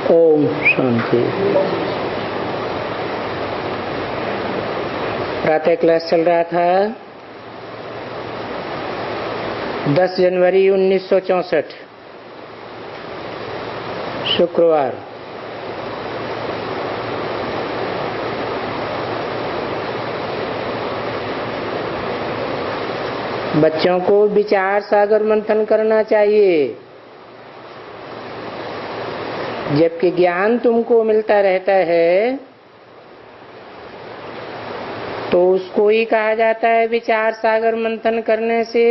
ओम शांति। प्रातः क्लास चल रहा था 10 जनवरी 1964 शुक्रवार। बच्चों को विचार सागर मंथन करना चाहिए, जबकि ज्ञान तुमको मिलता रहता है तो उसको ही कहा जाता है विचार सागर मंथन करने से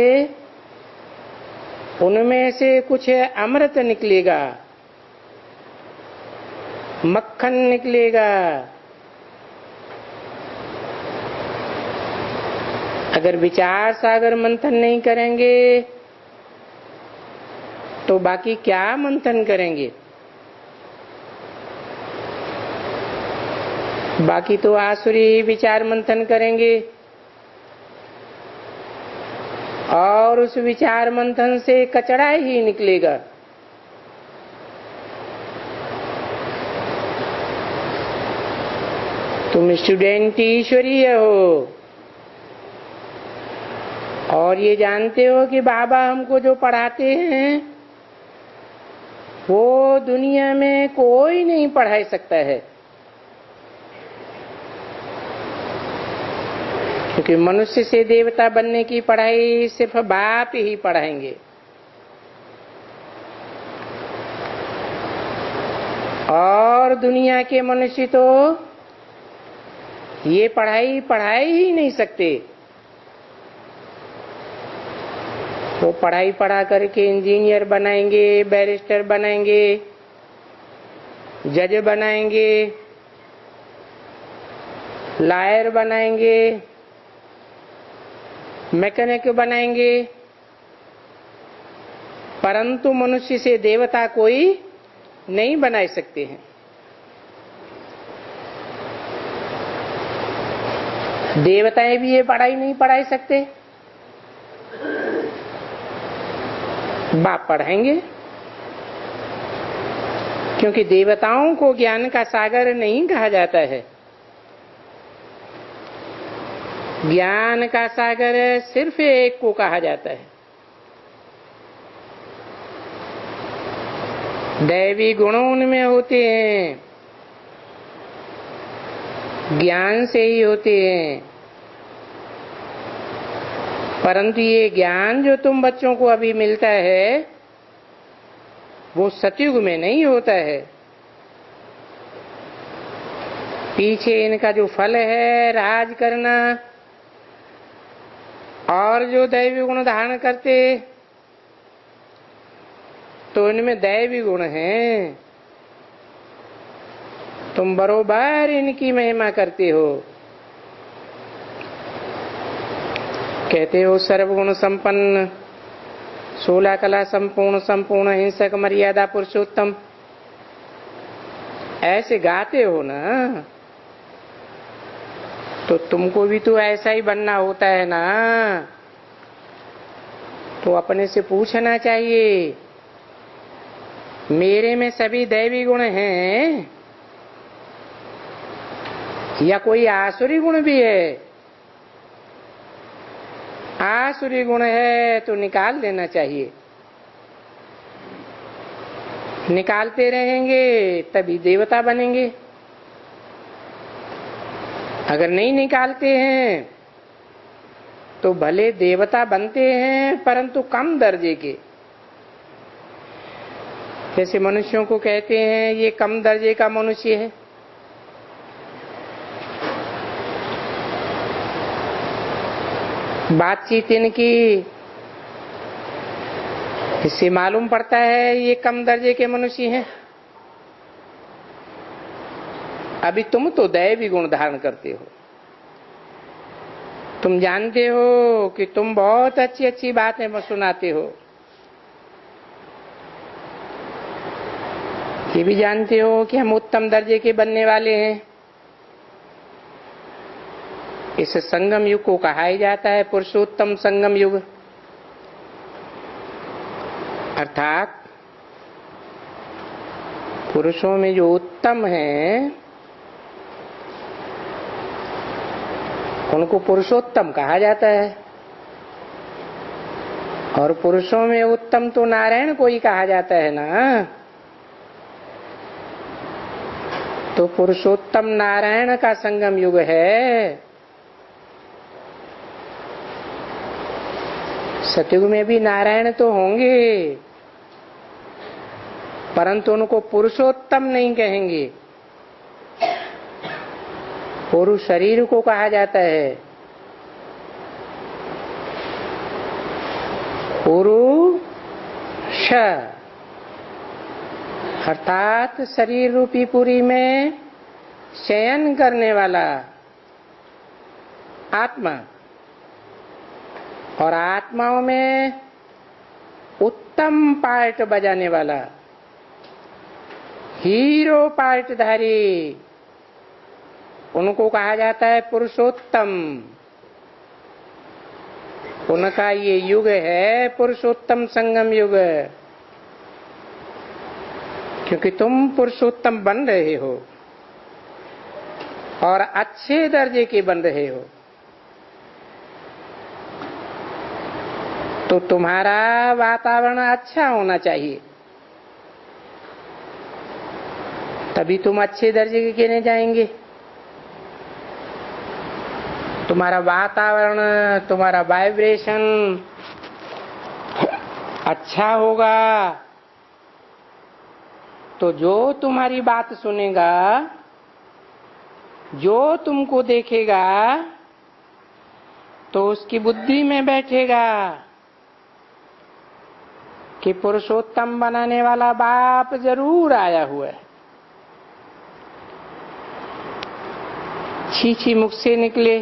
उनमें से कुछ अमृत निकलेगा, मक्खन निकलेगा। अगर विचार सागर मंथन नहीं करेंगे तो बाकी क्या मंथन करेंगे? बाकी तो आसुरी विचार मंथन करेंगे और उस विचार मंथन से कचरा ही निकलेगा। तुम स्टूडेंट ईश्वरीय हो और ये जानते हो कि बाबा हमको जो पढ़ाते हैं वो दुनिया में कोई नहीं पढ़ा सकता है, क्योंकि मनुष्य से देवता बनने की पढ़ाई सिर्फ बाप ही पढ़ाएंगे। और दुनिया के मनुष्य तो ये पढ़ाई पढ़ा ही नहीं सकते। वो पढ़ाई पढ़ा करके इंजीनियर बनाएंगे, बैरिस्टर बनाएंगे, जज बनाएंगे, लॉयर बनाएंगे, मैकेनिक बनाएंगे, परंतु मनुष्य से देवता कोई नहीं बना सकते हैं। देवताएं भी ये पढ़ाई नहीं पढ़ा सकते, बाप पढ़ाएंगे, क्योंकि देवताओं को ज्ञान का सागर नहीं कहा जाता है। ज्ञान का सागर सिर्फ एक को कहा जाता है। दैवी गुणों उनमें होते हैं, ज्ञान से ही होते हैं, परंतु ये ज्ञान जो तुम बच्चों को अभी मिलता है वो सतयुग में नहीं होता है। पीछे इनका जो फल है राज करना और जो दैवी गुण धारण करते तो इनमें दैवी गुण हैं। तुम बरोबर इनकी महिमा करते हो, कहते हो सर्वगुण संपन्न, 16 कला संपूर्ण, संपूर्ण हिंसक, मर्यादा पुरुषोत्तम, ऐसे गाते हो ना। तो तुमको भी तो ऐसा ही बनना होता है ना। तो अपने से पूछना चाहिए मेरे में सभी दैवी गुण हैं या कोई आसुरी गुण भी है? आसुरी गुण है तो निकाल देना चाहिए। निकालते रहेंगे तभी देवता बनेंगे। अगर नहीं निकालते हैं तो भले देवता बनते हैं परंतु कम दर्जे के। जैसे मनुष्यों को कहते हैं ये कम दर्जे का मनुष्य है। बातचीत इनकी इससे मालूम पड़ता है ये कम दर्जे के मनुष्य हैं। अभी तुम तो दैवी गुण धारण करते हो। तुम जानते हो कि तुम बहुत अच्छी अच्छी बातें सुनाते हो। ये भी जानते हो कि हम उत्तम दर्जे के बनने वाले हैं। इस संगम युग को कहा ही जाता है पुरुषोत्तम संगम युग, अर्थात पुरुषों में जो उत्तम है उनको पुरुषोत्तम कहा जाता है, और पुरुषों में उत्तम तो नारायण को ही कहा जाता है ना। तो पुरुषोत्तम नारायण का संगम युग है। सतयुग में भी नारायण तो होंगे, परंतु उनको पुरुषोत्तम नहीं कहेंगे। पुरुष शरीर को कहा जाता है। पुरुष अर्थात शरीर रूपी पुरी में शयन करने वाला आत्मा, और आत्माओं में उत्तम पार्ट बजाने वाला हीरो पार्टधारी, उनको कहा जाता है पुरुषोत्तम। उनका ये युग है पुरुषोत्तम संगम युग, क्योंकि तुम पुरुषोत्तम बन रहे हो और अच्छे दर्जे के बन रहे हो। तो तुम्हारा वातावरण अच्छा होना चाहिए, तभी तुम अच्छे दर्जे के कहने जाएंगे। तुम्हारा वातावरण, तुम्हारा वाइब्रेशन अच्छा होगा तो जो तुम्हारी बात सुनेगा, जो तुमको देखेगा, तो उसकी बुद्धि में बैठेगा कि पुरुषोत्तम बनाने वाला बाप जरूर आया हुआ है। छी मुख से निकले,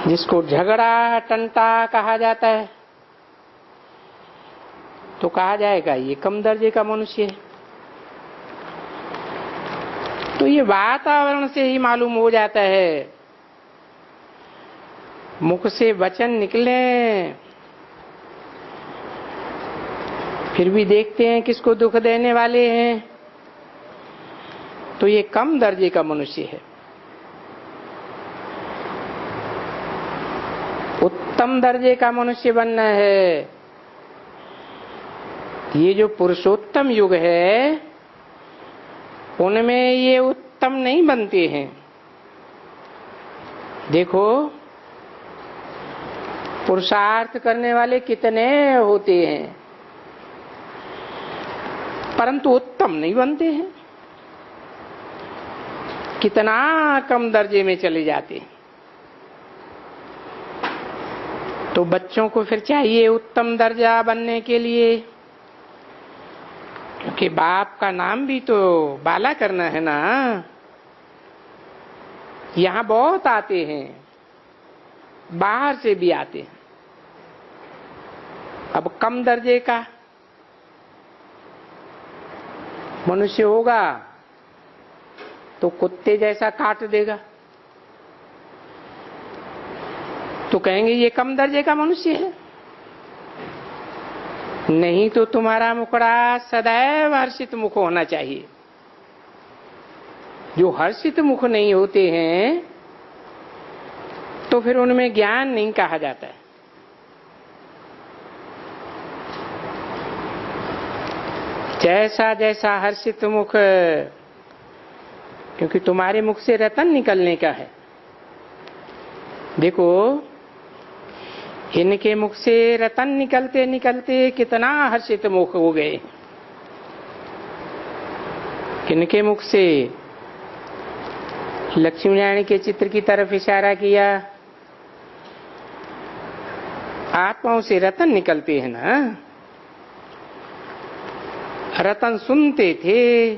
जिसको झगड़ा टंटा कहा जाता है, तो कहा जाएगा ये कम दर्जे का मनुष्य है। तो ये वातावरण से ही मालूम हो जाता है। मुख से वचन निकले, फिर भी देखते हैं किसको दुख देने वाले हैं, तो ये कम दर्जे का मनुष्य है। उत्तम दर्जे का मनुष्य बनना है। ये जो पुरुषोत्तम युग है उनमें ये उत्तम नहीं बनते हैं। देखो पुरुषार्थ करने वाले कितने होते हैं, परंतु उत्तम नहीं बनते हैं। कितना कम दर्जे में चले जाते हैं। तो बच्चों को फिर चाहिए उत्तम दर्जा बनने के लिए, क्योंकि बाप का नाम भी तो बाला करना है ना। यहाँ बहुत आते हैं, बाहर से भी आते हैं। अब कम दर्जे का मनुष्य होगा तो कुत्ते जैसा काट देगा, तो कहेंगे ये कम दर्जे का मनुष्य है। नहीं तो तुम्हारा मुखड़ा सदैव हर्षित मुख होना चाहिए। जो हर्षित मुख नहीं होते हैं तो फिर उनमें ज्ञान नहीं कहा जाता है। जैसा जैसा हर्षित मुख, क्योंकि तुम्हारे मुख से रतन निकलने का है। देखो इनके मुख से रतन निकलते निकलते कितना हर्षित मुख हो गए। इनके मुख से लक्ष्मी नारायण के चित्र की तरफ इशारा किया। आत्माओं से रतन निकलते हैं ना। रतन सुनते थे,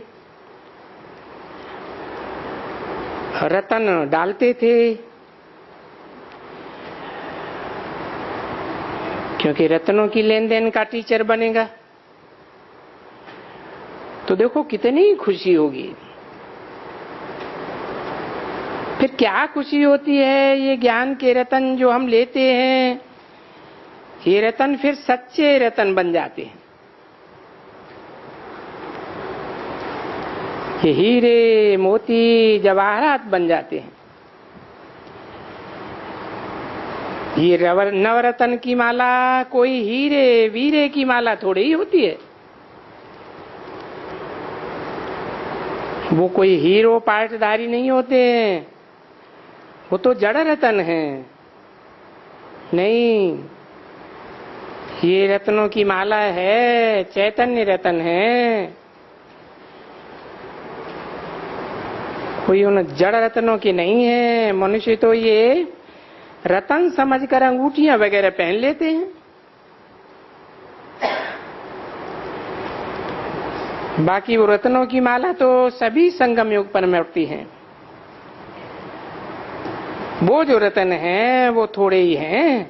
रतन डालते थे, क्योंकि रत्नों की लेन देन का टीचर बनेगा तो देखो कितनी खुशी होगी। फिर क्या खुशी होती है, ये ज्ञान के रतन जो हम लेते हैं, ये रतन फिर सच्चे रतन बन जाते हैं। ये हीरे मोती जवाहरात बन जाते हैं। ये नवरत्न की माला कोई हीरे वीरे की माला थोड़ी ही होती है। वो कोई हीरो पाटधारी नहीं होते हैं, वो तो जड़ रत्न है। नहीं, ये रत्नों की माला है, चैतन्य रत्न है। कोई उन जड़ रत्नों की नहीं है। मनुष्य तो ये रतन समझकर अंगूठियां वगैरह पहन लेते हैं। बाकी वो रत्नों की माला तो सभी संगम युग पर मिलती हैं। वो जो रत्न हैं वो थोड़े ही हैं,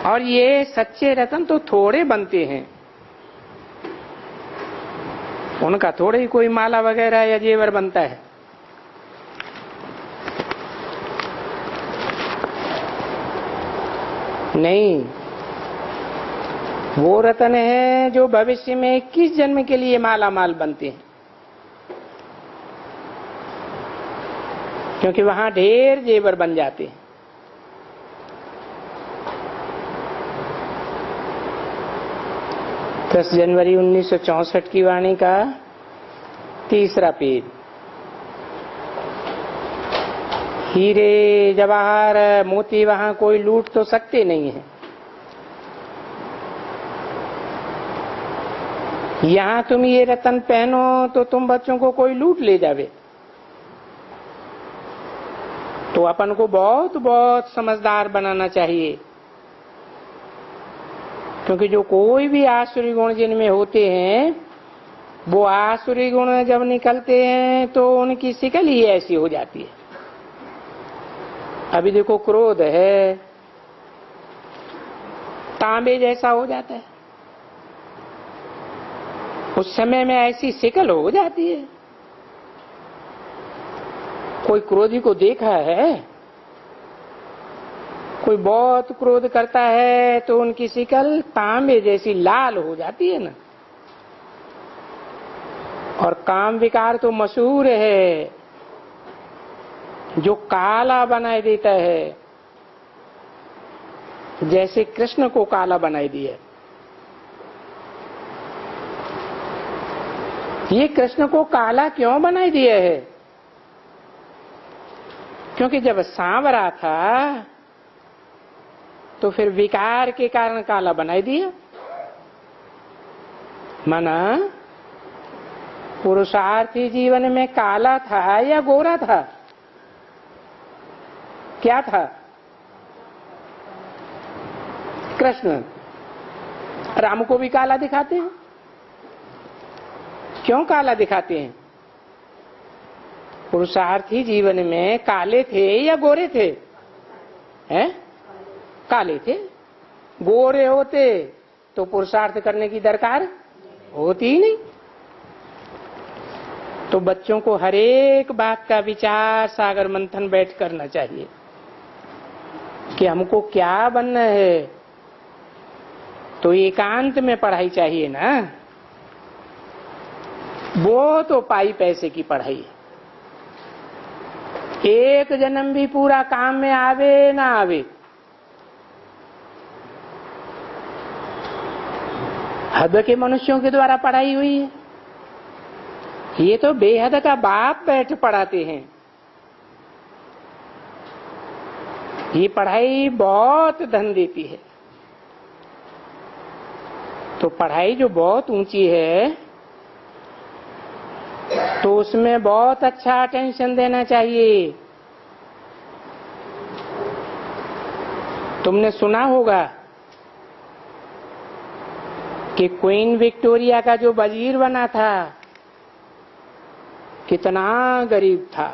और ये सच्चे रत्न तो थोड़े बनते हैं। उनका थोड़े ही कोई माला वगैरह या जेवर बनता है। नहीं, वो रत्न है जो भविष्य में 21 जन्म के लिए माला माल बनते हैं, क्योंकि वहां ढेर जेवर बन जाते हैं। दस जनवरी 1964 की वाणी का 3रा पेज। हीरे जवाहर मोती वहां कोई लूट तो सकते नहीं है। यहां तुम ये रत्न पहनो तो तुम बच्चों को कोई लूट ले जावे। तो अपन को बहुत बहुत समझदार बनाना चाहिए, क्योंकि जो कोई भी आसुरी गुण जिनमें होते हैं, वो आसुरी गुण जब निकलते हैं तो उनकी शिकल ही ऐसी हो जाती है। अभी देखो, क्रोध है, तांबे जैसा हो जाता है। उस समय में ऐसी शिकल हो जाती है। कोई क्रोधी को देखा है? कोई बहुत क्रोध करता है तो उनकी शिकल तांबे जैसी लाल हो जाती है ना। और काम विकार तो मशहूर है, जो काला बनाए देता है, जैसे कृष्ण को काला बनाए दिया। ये कृष्ण को काला क्यों बनाए दिया है? क्योंकि जब सांवरा था तो फिर विकार के कारण काला बनाई दिया। माना पुरुषार्थी जीवन में काला था या गोरा था? क्या था? कृष्ण। राम को भी काला दिखाते हैं। क्यों काला दिखाते हैं? पुरुषार्थी जीवन में काले थे या गोरे थे? हैं? काले थे। गोरे होते तो पुरुषार्थ करने की दरकार होती ही नहीं। तो बच्चों को हर एक बात का विचार सागर मंथन बैठ करना चाहिए कि हमको क्या बनना है। तो एकांत में पढ़ाई चाहिए ना। वो तो पाई पैसे की पढ़ाई है। एक जन्म भी पूरा काम में आवे ना आवे, हद के मनुष्यों के द्वारा पढ़ाई हुई है। ये तो बेहद का बाप बैठ पढ़ाते हैं। ये पढ़ाई बहुत धन देती है। तो पढ़ाई जो बहुत ऊंची है तो उसमें बहुत अच्छा अटेंशन देना चाहिए। तुमने सुना होगा कि क्वीन विक्टोरिया का जो वजीर बना था कितना गरीब था।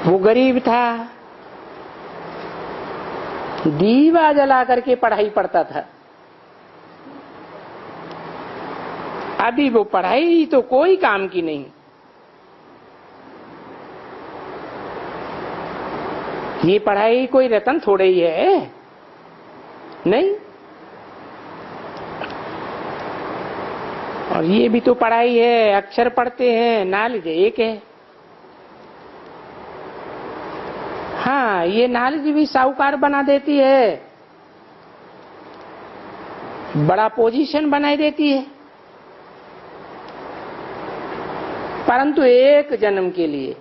वो गरीब था, दीवा जला करके पढ़ाई पढ़ता था। अभी वो पढ़ाई तो कोई काम की नहीं। ये पढ़ाई कोई रतन थोड़े ही है। नहीं। और ये भी तो पढ़ाई है, अक्षर पढ़ते हैं, नॉलेज एक है। हाँ, ये नॉलेज भी साहूकार बना देती है, बड़ा पोजीशन बनाई देती है, परंतु एक जन्म के लिए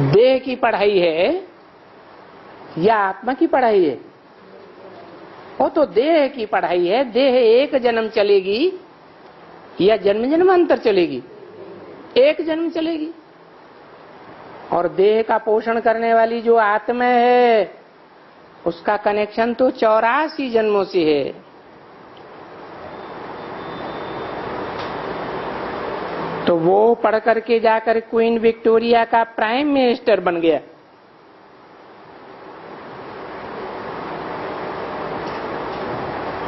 देह की पढ़ाई है या आत्मा की पढ़ाई है? वो तो देह की पढ़ाई है। देह एक जन्म चलेगी या जन्म जन्मांतर चलेगी? एक जन्म चलेगी। और देह का पोषण करने वाली जो आत्मा है, उसका कनेक्शन तो 84 जन्मों से है। तो वो पढ़ करके जाकर क्वीन विक्टोरिया का प्राइम मिनिस्टर बन गया।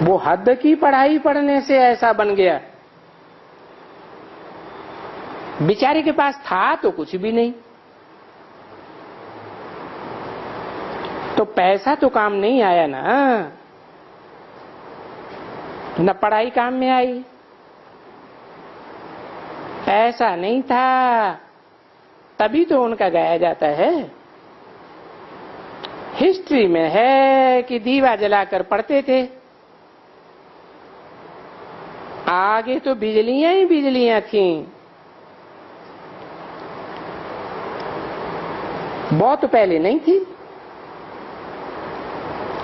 वो हद की पढ़ाई पढ़ने से ऐसा बन गया। बेचारे के पास था तो कुछ भी नहीं, तो पैसा तो काम नहीं आया ना, न पढ़ाई काम में आई। पैसा नहीं था, तभी तो उनका गाया जाता है। हिस्ट्री में है कि दीवा जलाकर पढ़ते थे। आगे तो बिजलियां ही बिजलियां थीं। बहुत पहले नहीं थी,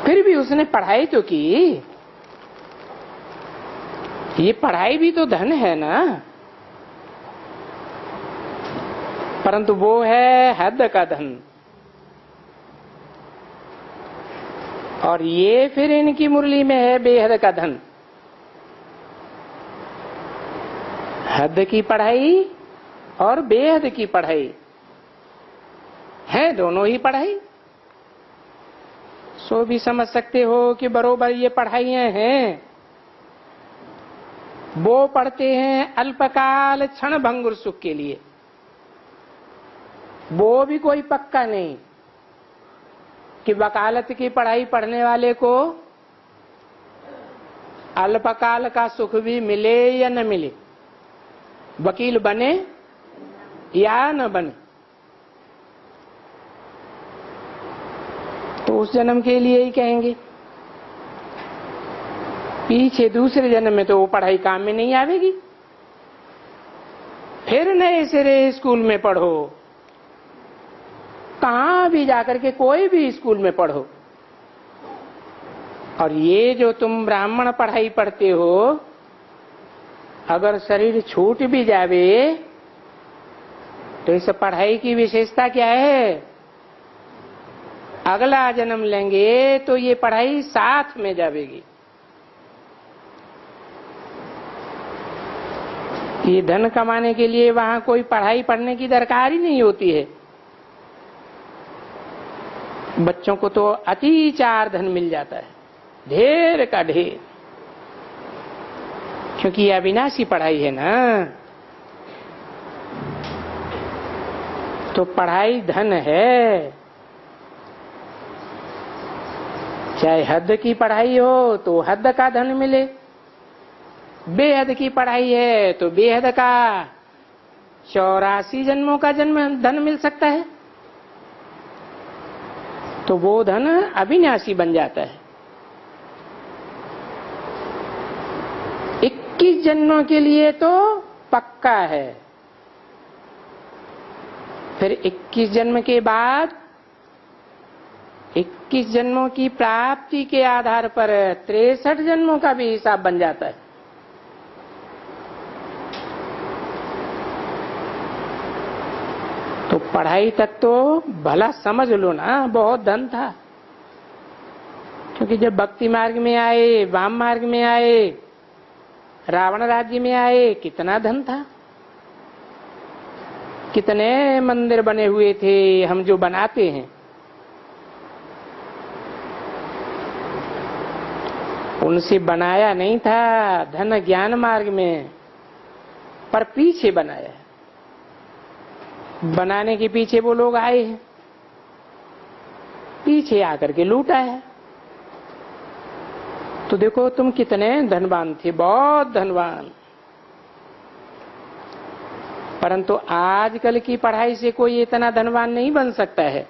फिर भी उसने पढ़ाई तो की। ये पढ़ाई भी तो धन है ना, परंतु वो है हद का धन। और ये फिर इनकी मुरली में है बेहद का धन। हद की पढ़ाई और बेहद की पढ़ाई है, दोनों ही पढ़ाई। सो भी समझ सकते हो कि बरोबर ये पढ़ाइयां हैं। वो पढ़ते हैं अल्पकाल क्षण भंगुर सुख के लिए। वो भी कोई पक्का नहीं कि वकालत की पढ़ाई पढ़ने वाले को अल्पकाल का सुख भी मिले या न मिले, वकील बने या न बने। तो उस जन्म के लिए ही कहेंगे। पीछे दूसरे जन्म में तो वो पढ़ाई काम में नहीं आवेगी। फिर नए सिरे स्कूल में पढ़ो, कहां भी जाकर के कोई भी स्कूल में पढ़ो। और ये जो तुम ब्राह्मण पढ़ाई पढ़ते हो, अगर शरीर छूट भी जावे तो इस पढ़ाई की विशेषता क्या है? अगला जन्म लेंगे तो ये पढ़ाई साथ में जावेगी। ये धन कमाने के लिए वहां कोई पढ़ाई पढ़ने की दरकार ही नहीं होती है। बच्चों को तो अति चार धन मिल जाता है, ढेर का ढेर, क्योंकि ये अविनाशी पढ़ाई है ना। तो पढ़ाई धन है। चाहे हद की पढ़ाई हो तो हद का धन मिले, बेहद की पढ़ाई है तो बेहद का 84 जन्मों का जन्म धन मिल सकता है। तो वो धन अविनाशी बन जाता है। 21 जन्मों के लिए तो पक्का है। फिर 21 जन्म के बाद 21 जन्मों की प्राप्ति के आधार पर 63 जन्मों का भी हिसाब बन जाता है। तो पढ़ाई तक तो भला समझ लो ना, बहुत धन था। क्योंकि जब भक्ति मार्ग में आए, वाम मार्ग में आए, रावण राज्य में आए, कितना धन था। कितने मंदिर बने हुए थे, हम जो बनाते हैं। उनसे बनाया नहीं था धन ज्ञान मार्ग में, पर पीछे बनाया है। बनाने के पीछे वो लोग आए हैं। पीछे आकर के लूटा है। तो देखो तुम कितने धनवान थे, बहुत धनवान। परंतु आजकल की पढ़ाई से कोई इतना धनवान नहीं बन सकता है।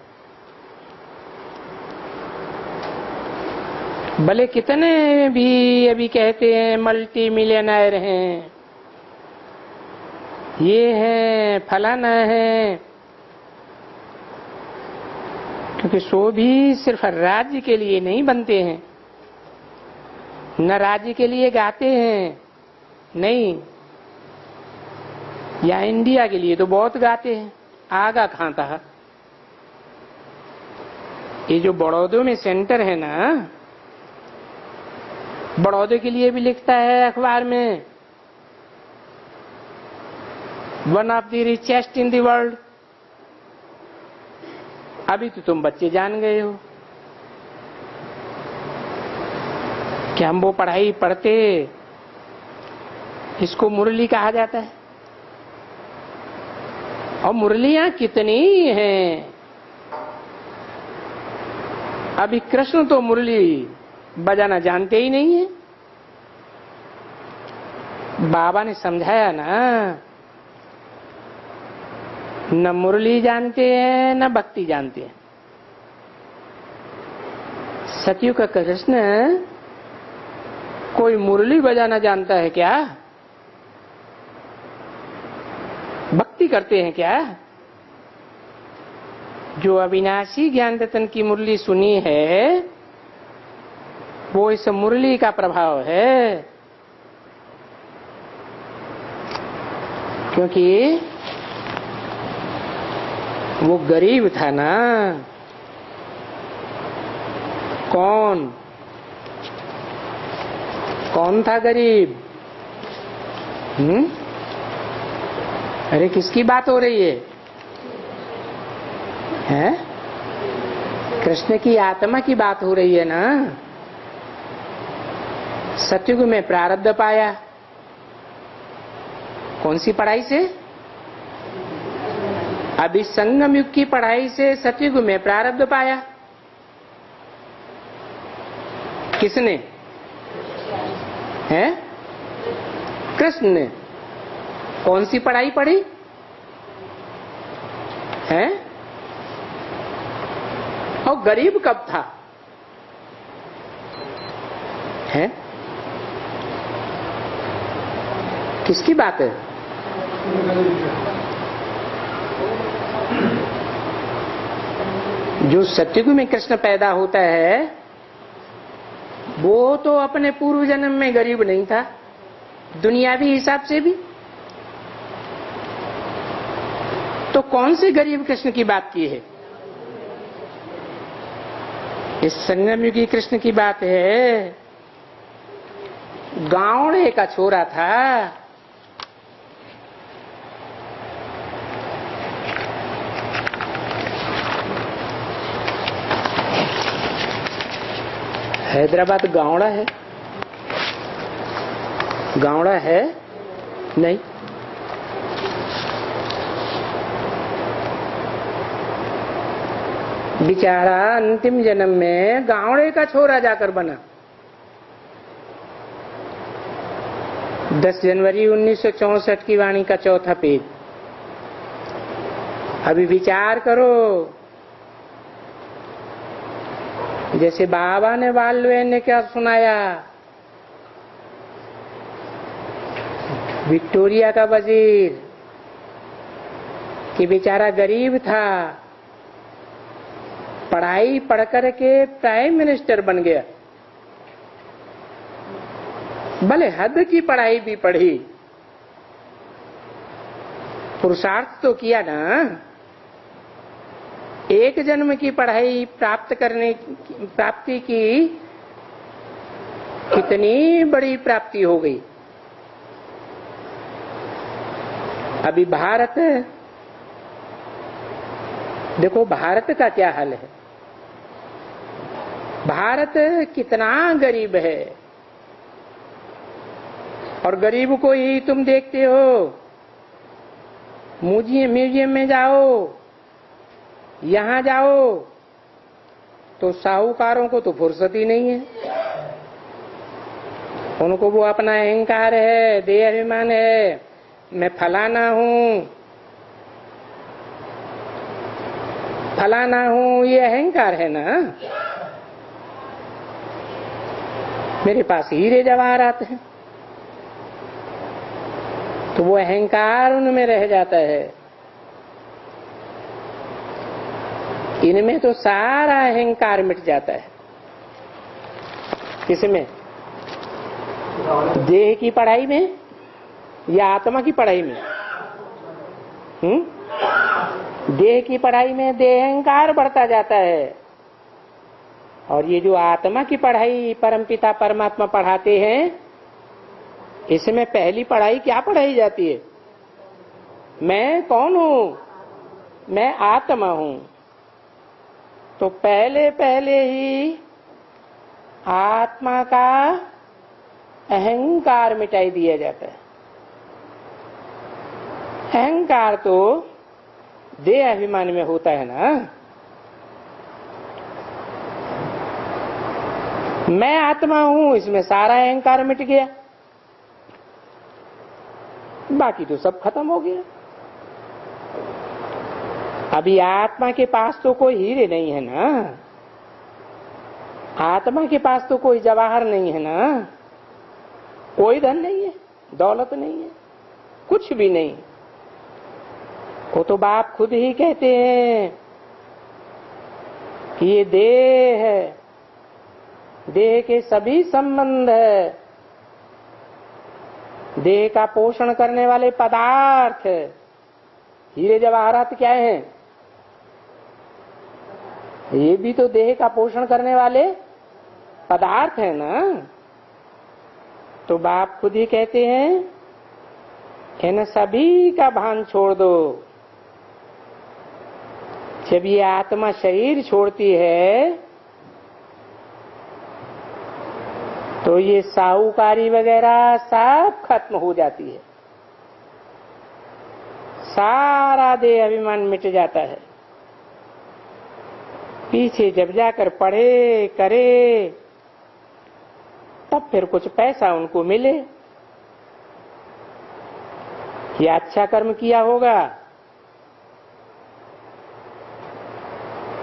भले कितने भी अभी कहते हैं मल्टी मिलियनर हैं, ये है फलाना है, क्योंकि सो भी सिर्फ राज्य के लिए नहीं बनते हैं, न राज्य के लिए गाते हैं, नहीं, या इंडिया के लिए तो बहुत गाते हैं, आगा खाता है। ये जो बड़ौदे में सेंटर है ना, बड़ौदे के लिए भी लिखता है अखबार में, one of the richest in the world. अभी तो तुम बच्चे जान गए हो कि हम वो पढ़ाई पढ़ते, इसको मुरली कहा जाता है। और मुरलियां कितनी हैं। अभी कृष्ण तो मुरली बजाना जानते ही नहीं है। बाबा ने समझाया ना, न मुरली जानते हैं न भक्ति जानते हैं। सतयुग का कृष्ण कोई मुरली बजाना जानता है क्या? भक्ति करते हैं क्या? जो अविनाशी ज्ञान रतन की मुरली सुनी है, वो इस मुरली का प्रभाव है। क्योंकि वो गरीब था ना। कौन था गरीब? अरे किसकी बात हो रही है? हैं? कृष्ण की आत्मा की बात हो रही है ना। सतयुग में प्रारब्ध पाया। कौन सी पढ़ाई से? अभी संगम युग की पढ़ाई से सतयुग में प्रारब्ध पाया। किसने? है? कृष्ण ने। कौन सी पढ़ाई पढ़ी है? और गरीब कब था? है? किसकी बात है? जो सतयुग में कृष्ण पैदा होता है, वो तो अपने पूर्व जन्म में गरीब नहीं था, दुनियावी हिसाब से भी। तो कौन से गरीब कृष्ण की बात की है? इस संगम युगी कृष्ण की बात है। गावड़े का छोरा था। हैदराबाद गावड़ा है? गावड़ा है नहीं। बेचारा अंतिम जन्म में गावड़े का छोरा जाकर बना। 10 जनवरी 1964 की वाणी का चौथा पेज। अभी विचार करो, जैसे बाबा ने बालवेन ने क्या सुनाया, विक्टोरिया का वजीर कि बेचारा गरीब था, पढ़ाई पढ़ कर के प्राइम मिनिस्टर बन गया। भले हद की पढ़ाई भी पढ़ी, पुरुषार्थ तो किया ना। एक जन्म की पढ़ाई प्राप्ति की कितनी बड़ी प्राप्ति हो गई। अभी भारत देखो, भारत का क्या हाल है। भारत कितना गरीब है, और गरीब को ही तुम देखते हो। म्यूजियम में जाओ, यहां जाओ, तो साहूकारों को तो फुर्सत ही नहीं है। उनको वो अपना अहंकार है, देह अभिमान है, मैं फलाना हूं, फलाना हूं, ये अहंकार है ना। मेरे पास हीरे जवाहरात हैं, तो वो अहंकार उनमें रह जाता है। इनमें तो सारा अहंकार मिट जाता है। किसमें? देह की पढ़ाई में या आत्मा की पढ़ाई में? देह की पढ़ाई में देह अहंकार बढ़ता जाता है, और ये जो आत्मा की पढ़ाई परमपिता परमात्मा पढ़ाते हैं, इसमें पहली पढ़ाई क्या पढ़ाई जाती है? मैं कौन हूं? मैं आत्मा हूं। तो पहले पहले ही आत्मा का अहंकार मिटाई दिया जाता है। अहंकार तो देह अभिमान में होता है ना। मैं आत्मा हूं, इसमें सारा अहंकार मिट गया, बाकी तो सब खत्म हो गया। अभी आत्मा के पास तो कोई हीरे नहीं है ना, आत्मा के पास तो कोई जवाहर नहीं है ना, कोई धन नहीं है, दौलत नहीं है, कुछ भी नहीं। वो तो बाप खुद ही कहते हैं कि ये देह है, देह के सभी संबंध है, देह का पोषण करने वाले पदार्थ, हीरे जवाहरात क्या है? ये भी तो देह का पोषण करने वाले पदार्थ है ना। तो बाप खुद ही कहते हैं इन सभी का भान छोड़ दो। जब ये आत्मा शरीर छोड़ती है तो ये साहूकारी वगैरह सब खत्म हो जाती है, सारा देह अभिमान मिट जाता है। पीछे जब जाकर पढ़े करे तब फिर कुछ पैसा उनको मिले, या अच्छा कर्म किया होगा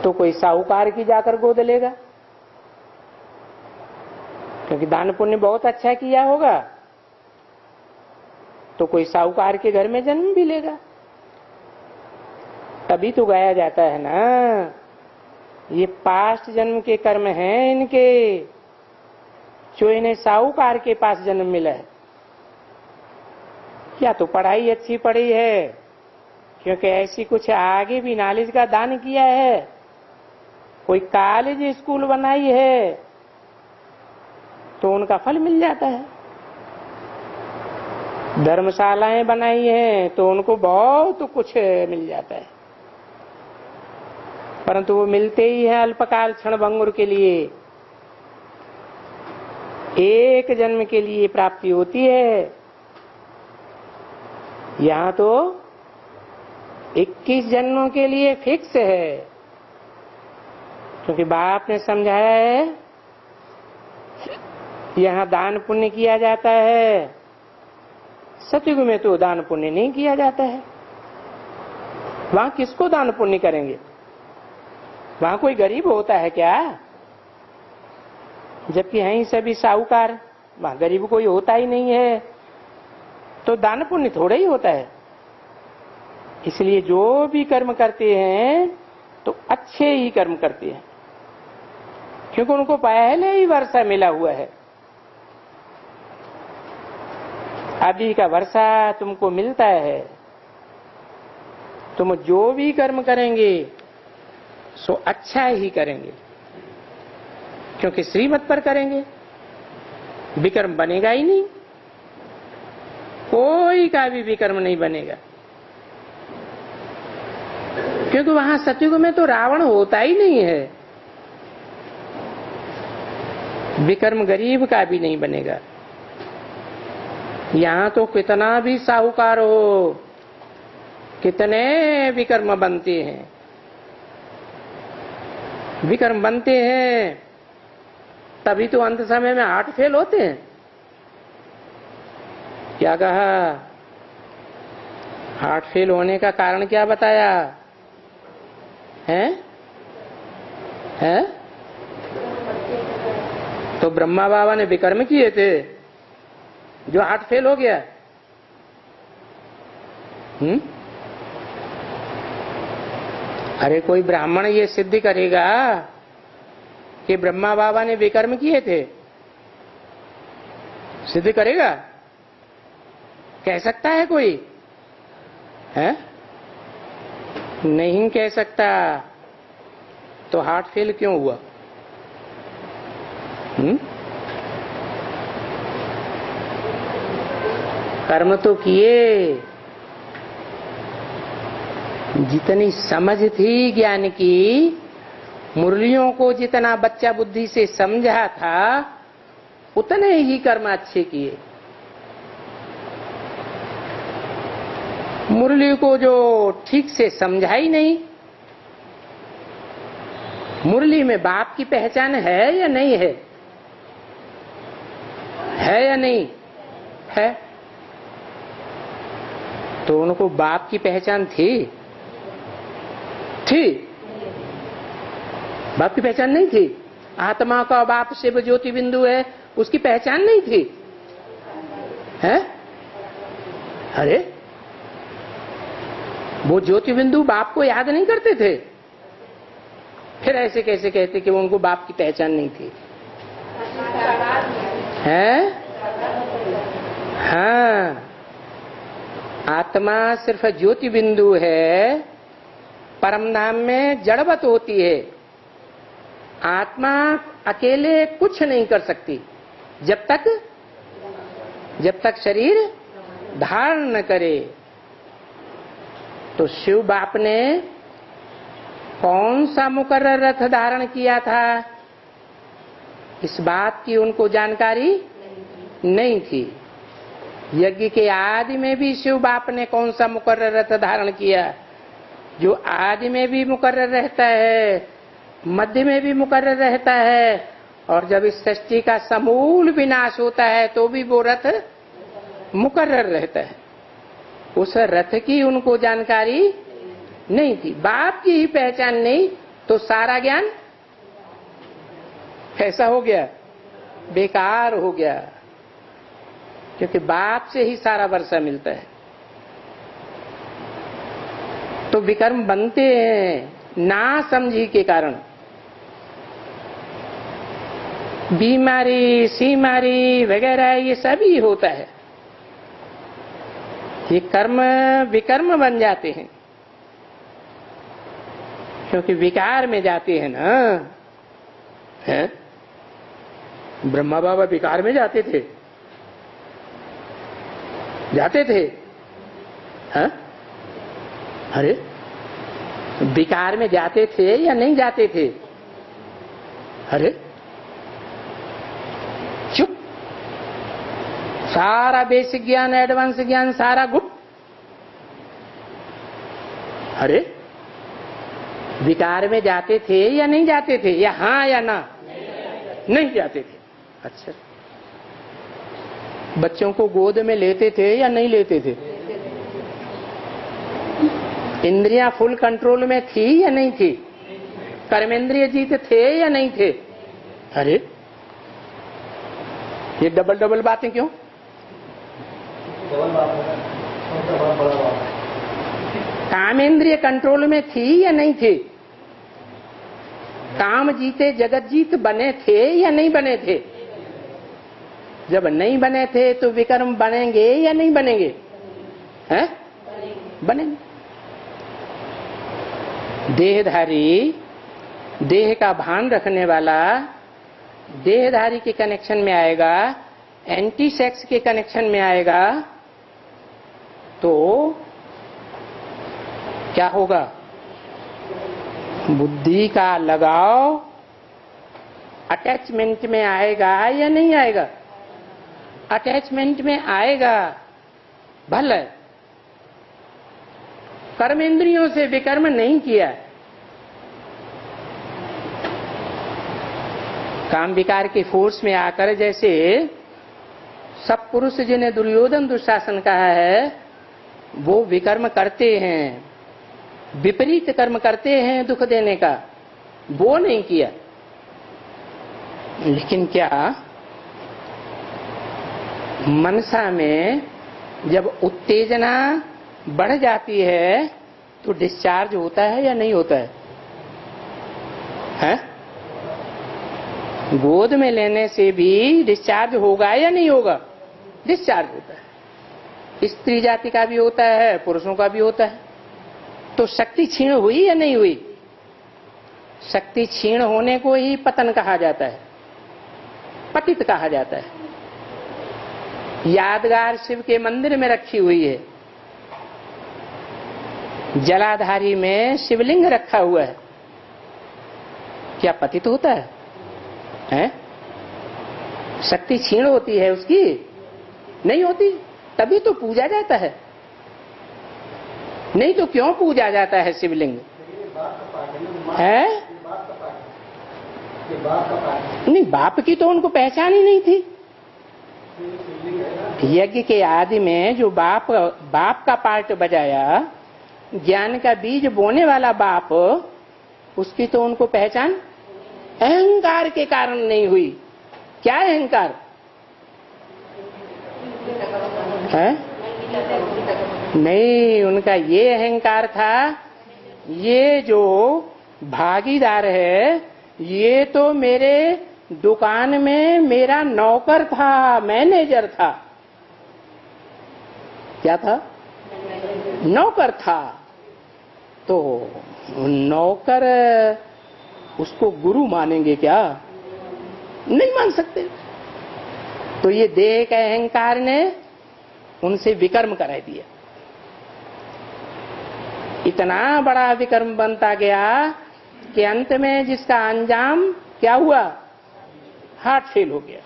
तो कोई साहूकार की जाकर गोद लेगा, क्योंकि दान पुण्य बहुत अच्छा किया होगा तो कोई साहूकार के घर में जन्म भी लेगा। तभी तो गाया जाता है ना, ये पास्ट जन्म के कर्म हैं इनके, जो इन्हें साहूकार के पास जन्म मिला है। या तो पढ़ाई अच्छी पढ़ी है, क्योंकि ऐसी कुछ आगे भी नॉलेज का दान किया है, कोई कॉलेज स्कूल बनाई है तो उनका फल मिल जाता है, धर्मशालाएं बनाई हैं तो उनको बहुत कुछ मिल जाता है। परंतु वो मिलते ही है अल्पकाल क्षण भंगुर के लिए, एक जन्म के लिए प्राप्ति होती है। यहाँ तो 21 जन्मों के लिए फिक्स है, क्योंकि बाप ने समझाया है यहाँ दान पुण्य किया जाता है, सतयुग में तो दान पुण्य नहीं किया जाता है। वहां किसको दान पुण्य करेंगे? वहां कोई गरीब होता है क्या? जबकि यहीं सभी साहूकार, वहां गरीब कोई होता ही नहीं है, तो दान पुण्य थोड़ा ही होता है। इसलिए जो भी कर्म करते हैं तो अच्छे ही कर्म करते हैं, क्योंकि उनको पहले ही वर्षा मिला हुआ है। अभी का वर्षा तुमको मिलता है, तुम जो भी कर्म करेंगे सो अच्छा ही करेंगे, क्योंकि श्रीमत पर करेंगे, विकर्म बनेगा ही नहीं, कोई का भी विकर्म नहीं बनेगा। क्योंकि वहां सतयुग में तो रावण होता ही नहीं है, विकर्म गरीब का भी नहीं बनेगा। यहां तो कितना भी साहूकार हो, कितने विकर्म बनते हैं, विकर्म बनते हैं तभी तो अंत समय में 8 फेल होते हैं। क्या कहा? 8 फेल होने का कारण क्या बताया है? तो ब्रह्मा बाबा ने विकर्म किए थे जो 8 फेल हो गया। अरे कोई ब्राह्मण ये सिद्ध करेगा कि ब्रह्मा बाबा ने विकर्म किए थे? सिद्ध करेगा? कह सकता है कोई? है? नहीं कह सकता। तो 8 फेल क्यों हुआ? कर्म तो किए। जितनी समझ थी ज्ञान की, मुरलियों को जितना बच्चा बुद्धि से समझा था उतने ही कर्म अच्छे किए। मुरली को जो ठीक से समझा ही नहीं। मुरली में बाप की पहचान है या नहीं है? है या नहीं है? तो उनको बाप की पहचान थी? बाप की पहचान नहीं थी। आत्मा का बाप शिव ज्योति बिंदु है, उसकी पहचान नहीं थी। है? अरे वो ज्योति बिंदु बाप को याद नहीं करते थे, फिर ऐसे कैसे कहते कि उनको बाप की पहचान नहीं थी? है? हाँ, आत्मा सिर्फ ज्योति बिंदु है, परम धाम में जड़वत होती है। आत्मा अकेले कुछ नहीं कर सकती जब तक शरीर धारण न करे। तो शिव बाप ने कौन सा मुकर्रर रथ धारण किया था, इस बात की उनको जानकारी नहीं थी। यज्ञ के आदि में भी शिव बाप ने कौन सा मुकर्रर रथ धारण किया, जो आदि में भी मुकर्रर रहता है, मध्य में भी मुकर्रर रहता है, और जब इस सृष्टि का समूल विनाश होता है तो भी वो रथ मुकर्रर रहता है। उस रथ की उनको जानकारी नहीं थी। बाप की ही पहचान नहीं तो सारा ज्ञान कैसा हो गया? बेकार हो गया, क्योंकि बाप से ही सारा वर्षा मिलता है। तो विकर्म बनते हैं ना समझी के कारण। बीमारी सीमारी वगैरह ये सभी होता है। ये कर्म विकर्म बन जाते हैं क्योंकि विकार में जाते हैं ना। है? ब्रह्मा बाबा विकार में जाते थे? हाँ? अरे विकार में जाते थे या नहीं जाते थे? अरे चुप। सारा बेसिक ज्ञान एडवांस ज्ञान सारा गुप्त। अरे विकार में जाते थे या नहीं जाते थे? या हाँ या ना? नहीं जाते थे। अच्छा, बच्चों को गोद में लेते थे या नहीं लेते थे? इंद्रियां फुल कंट्रोल में थी या नहीं थी? कर्मेंद्रिय जीत थे या नहीं थे? अरे ये डबल बातें क्यों? कामेंद्रिय कंट्रोल में थी या नहीं थी? काम जीते जगत जीत बने थे या नहीं बने थे? जब नहीं बने थे तो विकर्म बनेंगे या नहीं बनेंगे? हैं? बनेंगे। देहधारी, देह का भान रखने वाला देहधारी के कनेक्शन में आएगा, एंटी सेक्स के कनेक्शन में आएगा तो क्या होगा? बुद्धि का लगाव अटैचमेंट में आएगा या नहीं आएगा? अटैचमेंट में आएगा। भले कर्मेंद्रियों से विकर्म नहीं किया, काम विकार के फोर्स में आकर, जैसे सब पुरुष जिन्हें दुर्योधन दुशासन कहा है वो विकर्म करते हैं, विपरीत कर्म करते हैं दुख देने का, वो नहीं किया। लेकिन क्या मनसा में जब उत्तेजना बढ़ जाती है तो डिस्चार्ज होता है या नहीं होता है? हैं? गोद में लेने से भी डिस्चार्ज होगा या नहीं होगा? डिस्चार्ज होता है। स्त्री जाति का भी होता है, पुरुषों का भी होता है। तो शक्ति क्षीण हुई या नहीं हुई? शक्ति क्षीण होने को ही पतन कहा जाता है, पतित कहा जाता है। यादगार शिव के मंदिर में रखी हुई है, जलाधारी में शिवलिंग रखा हुआ है, क्या पतित होता है? हैं? शक्ति क्षीण होती है उसकी? नहीं होती, तभी तो पूजा जाता है। नहीं तो क्यों पूजा जाता है शिवलिंग? है? नहीं, बाप की तो उनको पहचान ही नहीं थी। यज्ञ के आदि में जो बाप का पार्ट बजाया, ज्ञान का बीज बोने वाला बाप, उसकी तो उनको पहचान अहंकार के कारण नहीं हुई। क्या अहंकार है? नहीं, उनका ये अहंकार था, ये जो भागीदार है ये तो मेरे दुकान में मेरा नौकर था, मैनेजर था। क्या था? नौकर था। तो नौकर उसको गुरु मानेंगे क्या? नहीं मान सकते। तो ये देह के अहंकार ने उनसे विकर्म करा दिया। इतना बड़ा विकर्म बनता गया कि अंत में जिसका अंजाम क्या हुआ? हार्ट फेल हो गया।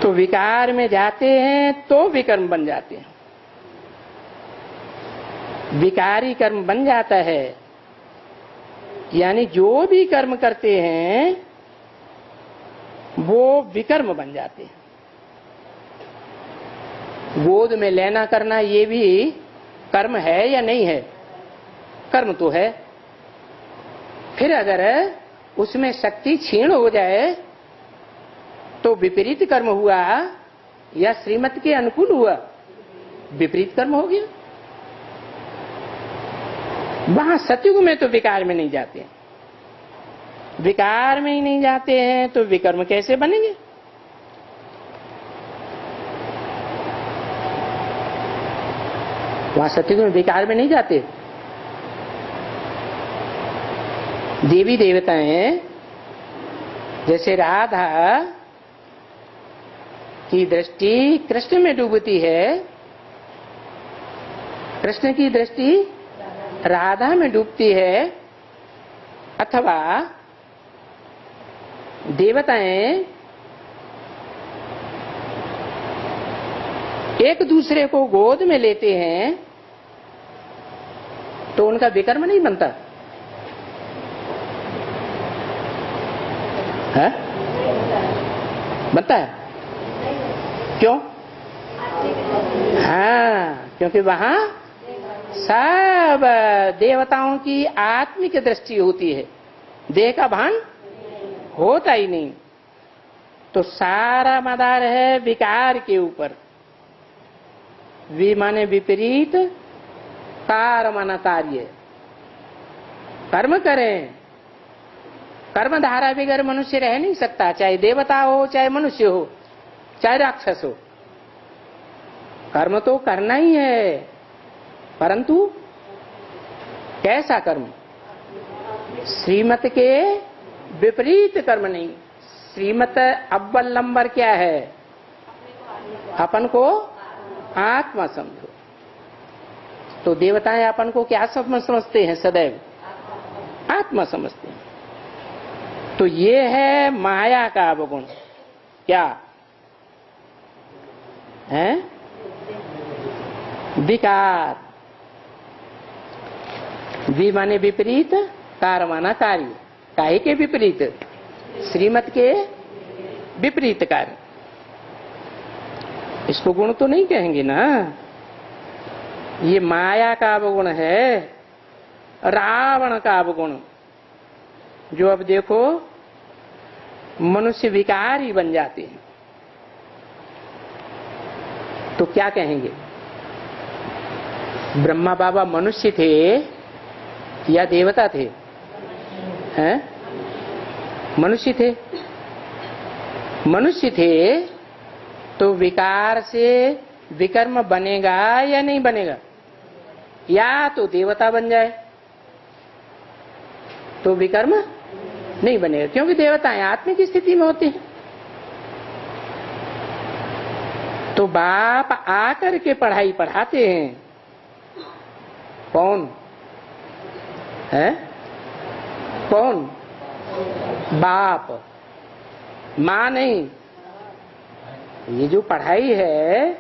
तो विकार में जाते हैं तो विकर्म बन जाते हैं, विकारी कर्म बन जाता है। यानी जो भी कर्म करते हैं वो विकर्म बन जाते हैं। गोद में लेना करना ये भी कर्म है या नहीं है? कर्म तो है। फिर अगर उसमें शक्ति क्षीण हो जाए तो विपरीत कर्म हुआ या श्रीमत के अनुकूल हुआ? विपरीत कर्म हो गया। वहां सतयुग में तो विकार में नहीं जाते हैं, विकार में ही नहीं जाते हैं तो विकर्म कैसे बनेंगे? वहां सतयुग में विकार में नहीं जाते। देवी देवताएं जैसे राधा की दृष्टि कृष्ण में डूबती है, कृष्ण की दृष्टि राधा में डूबती है, अथवा देवताएं एक दूसरे को गोद में लेते हैं तो उनका विकर्म नहीं बनता है? बनता है। क्यों? हाँ, क्योंकि वहां सब देवताओं की आत्मिक दृष्टि होती है, देह का भान होता ही नहीं। तो सारा मदार है विकार के ऊपर। वि माने विपरीत, कार माना कार्य। कर्म करें, कर्म धारा बगैर मनुष्य रह नहीं सकता, चाहे देवता हो, चाहे मनुष्य हो, चाहे राक्षस हो। कर्म तो करना ही है, परंतु कैसा कर्म? श्रीमत के विपरीत कर्म नहीं। श्रीमत अव्वल नंबर क्या है? अपन को आत्मा समझो। तो देवताएं अपन को क्या समझते हैं? सदैव आत्मा समझते हैं। तो ये है माया का अवगुण। क्या है? विकार। वि माने विपरीत, कार माना कार्य, काहे के विपरीत, श्रीमत के विपरीत कार्य। इसको गुण तो नहीं कहेंगे ना, ये माया का अवगुण है, रावण का अवगुण। जो अब देखो मनुष्य विकारी बन जाते हैं, तो क्या कहेंगे, ब्रह्मा बाबा मनुष्य थे या देवता थे? हैं? मनुष्य थे। मनुष्य थे तो विकार से विकर्म बनेगा या नहीं बनेगा? या तो देवता बन जाए तो विकर्म नहीं बनेगा, क्योंकि देवताएं आत्मिक स्थिति में होते हैं। तो बाप आकर के पढ़ाई पढ़ाते हैं। कौन है? कौन? बाप, मां नहीं। ये जो पढ़ाई है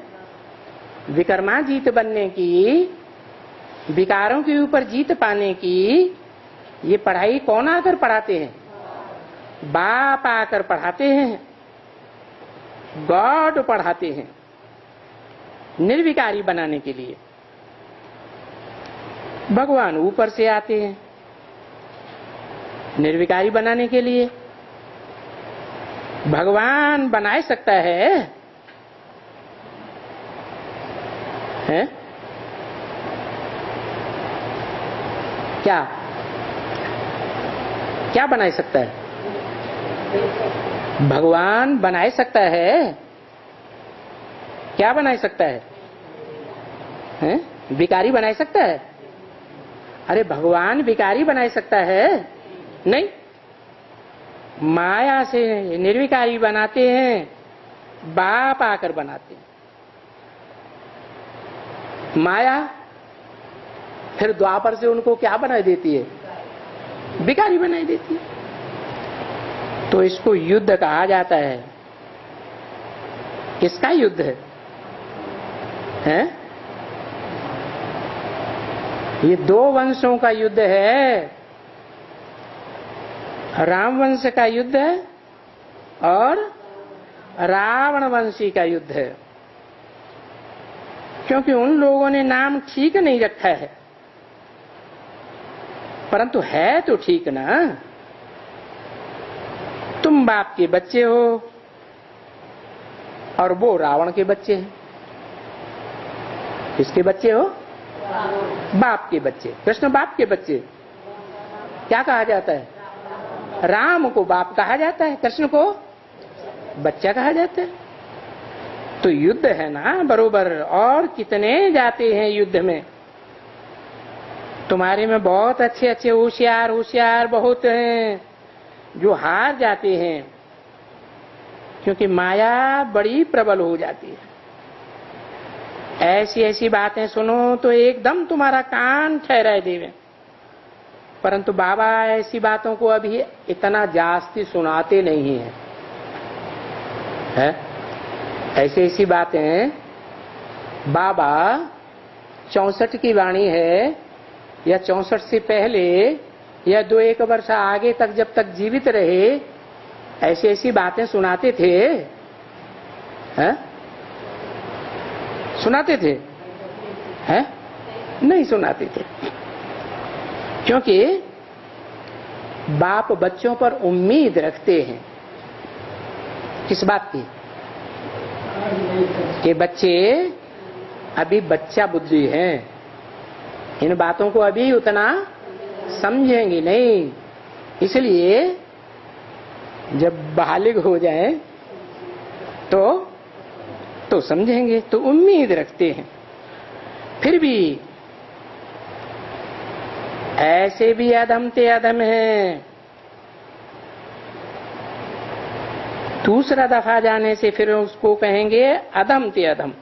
विकर्मा जीत बनने की, विकारों के ऊपर जीत पाने की, ये पढ़ाई कौन आकर पढ़ाते हैं? बाप आकर पढ़ाते हैं, गॉड पढ़ाते हैं निर्विकारी बनाने के लिए। भगवान ऊपर से आते हैं निर्विकारी बनाने के लिए। भगवान बना सकता है? हैं? क्या क्या बना सकता है? भगवान बना सकता है? क्या बना सकता है? हैं? विकारी बना सकता है? अरे भगवान विकारी बना सकता है? नहीं, माया से निर्विकारी बनाते हैं, बाप आकर बनाते हैं। माया फिर द्वापर से उनको क्या बना देती है? विकारी बनाई देती है। तो इसको युद्ध कहा जाता है। किसका युद्ध है? हैं? ये दो वंशों का युद्ध है, राम वंश का युद्ध है और रावण वंशी का युद्ध है। क्योंकि उन लोगों ने नाम ठीक नहीं रखा है, परंतु है तो ठीक ना। तुम बाप के बच्चे हो और वो रावण के बच्चे हैं। किसके बच्चे हो? बाप के बच्चे। कृष्ण बाप के बच्चे। क्या कहा जाता है? राम को बाप कहा जाता है, कृष्ण को बच्चा कहा जाता है। तो युद्ध है ना बरोबर। और कितने जाते हैं युद्ध में। तुम्हारे में बहुत अच्छे अच्छे होशियार होशियार बहुत हैं जो हार जाते हैं, क्योंकि माया बड़ी प्रबल हो जाती है। ऐसी ऐसी बातें सुनो तो एकदम तुम्हारा कान ठहराए देवे। परंतु बाबा ऐसी बातों को अभी इतना जास्ती सुनाते नहीं है? ऐसी ऐसी बातें बाबा 64 की वाणी है या 64 से पहले या 2-1 वर्ष आगे तक जब तक जीवित रहे ऐसी ऐसी बातें सुनाते थे। हैं? सुनाते थे? हैं? नहीं सुनाते थे, क्योंकि बाप बच्चों पर उम्मीद रखते हैं। किस बात की? कि बच्चे अभी बच्चा बुद्धि हैं, इन बातों को अभी उतना समझेंगे नहीं। इसलिए जब बालिग हो जाए तो समझेंगे, तो उम्मीद रखते हैं। फिर भी ऐसे भी अधम ते अधम हैं। दूसरा दफा जाने से फिर उसको कहेंगे अधम ते अधम।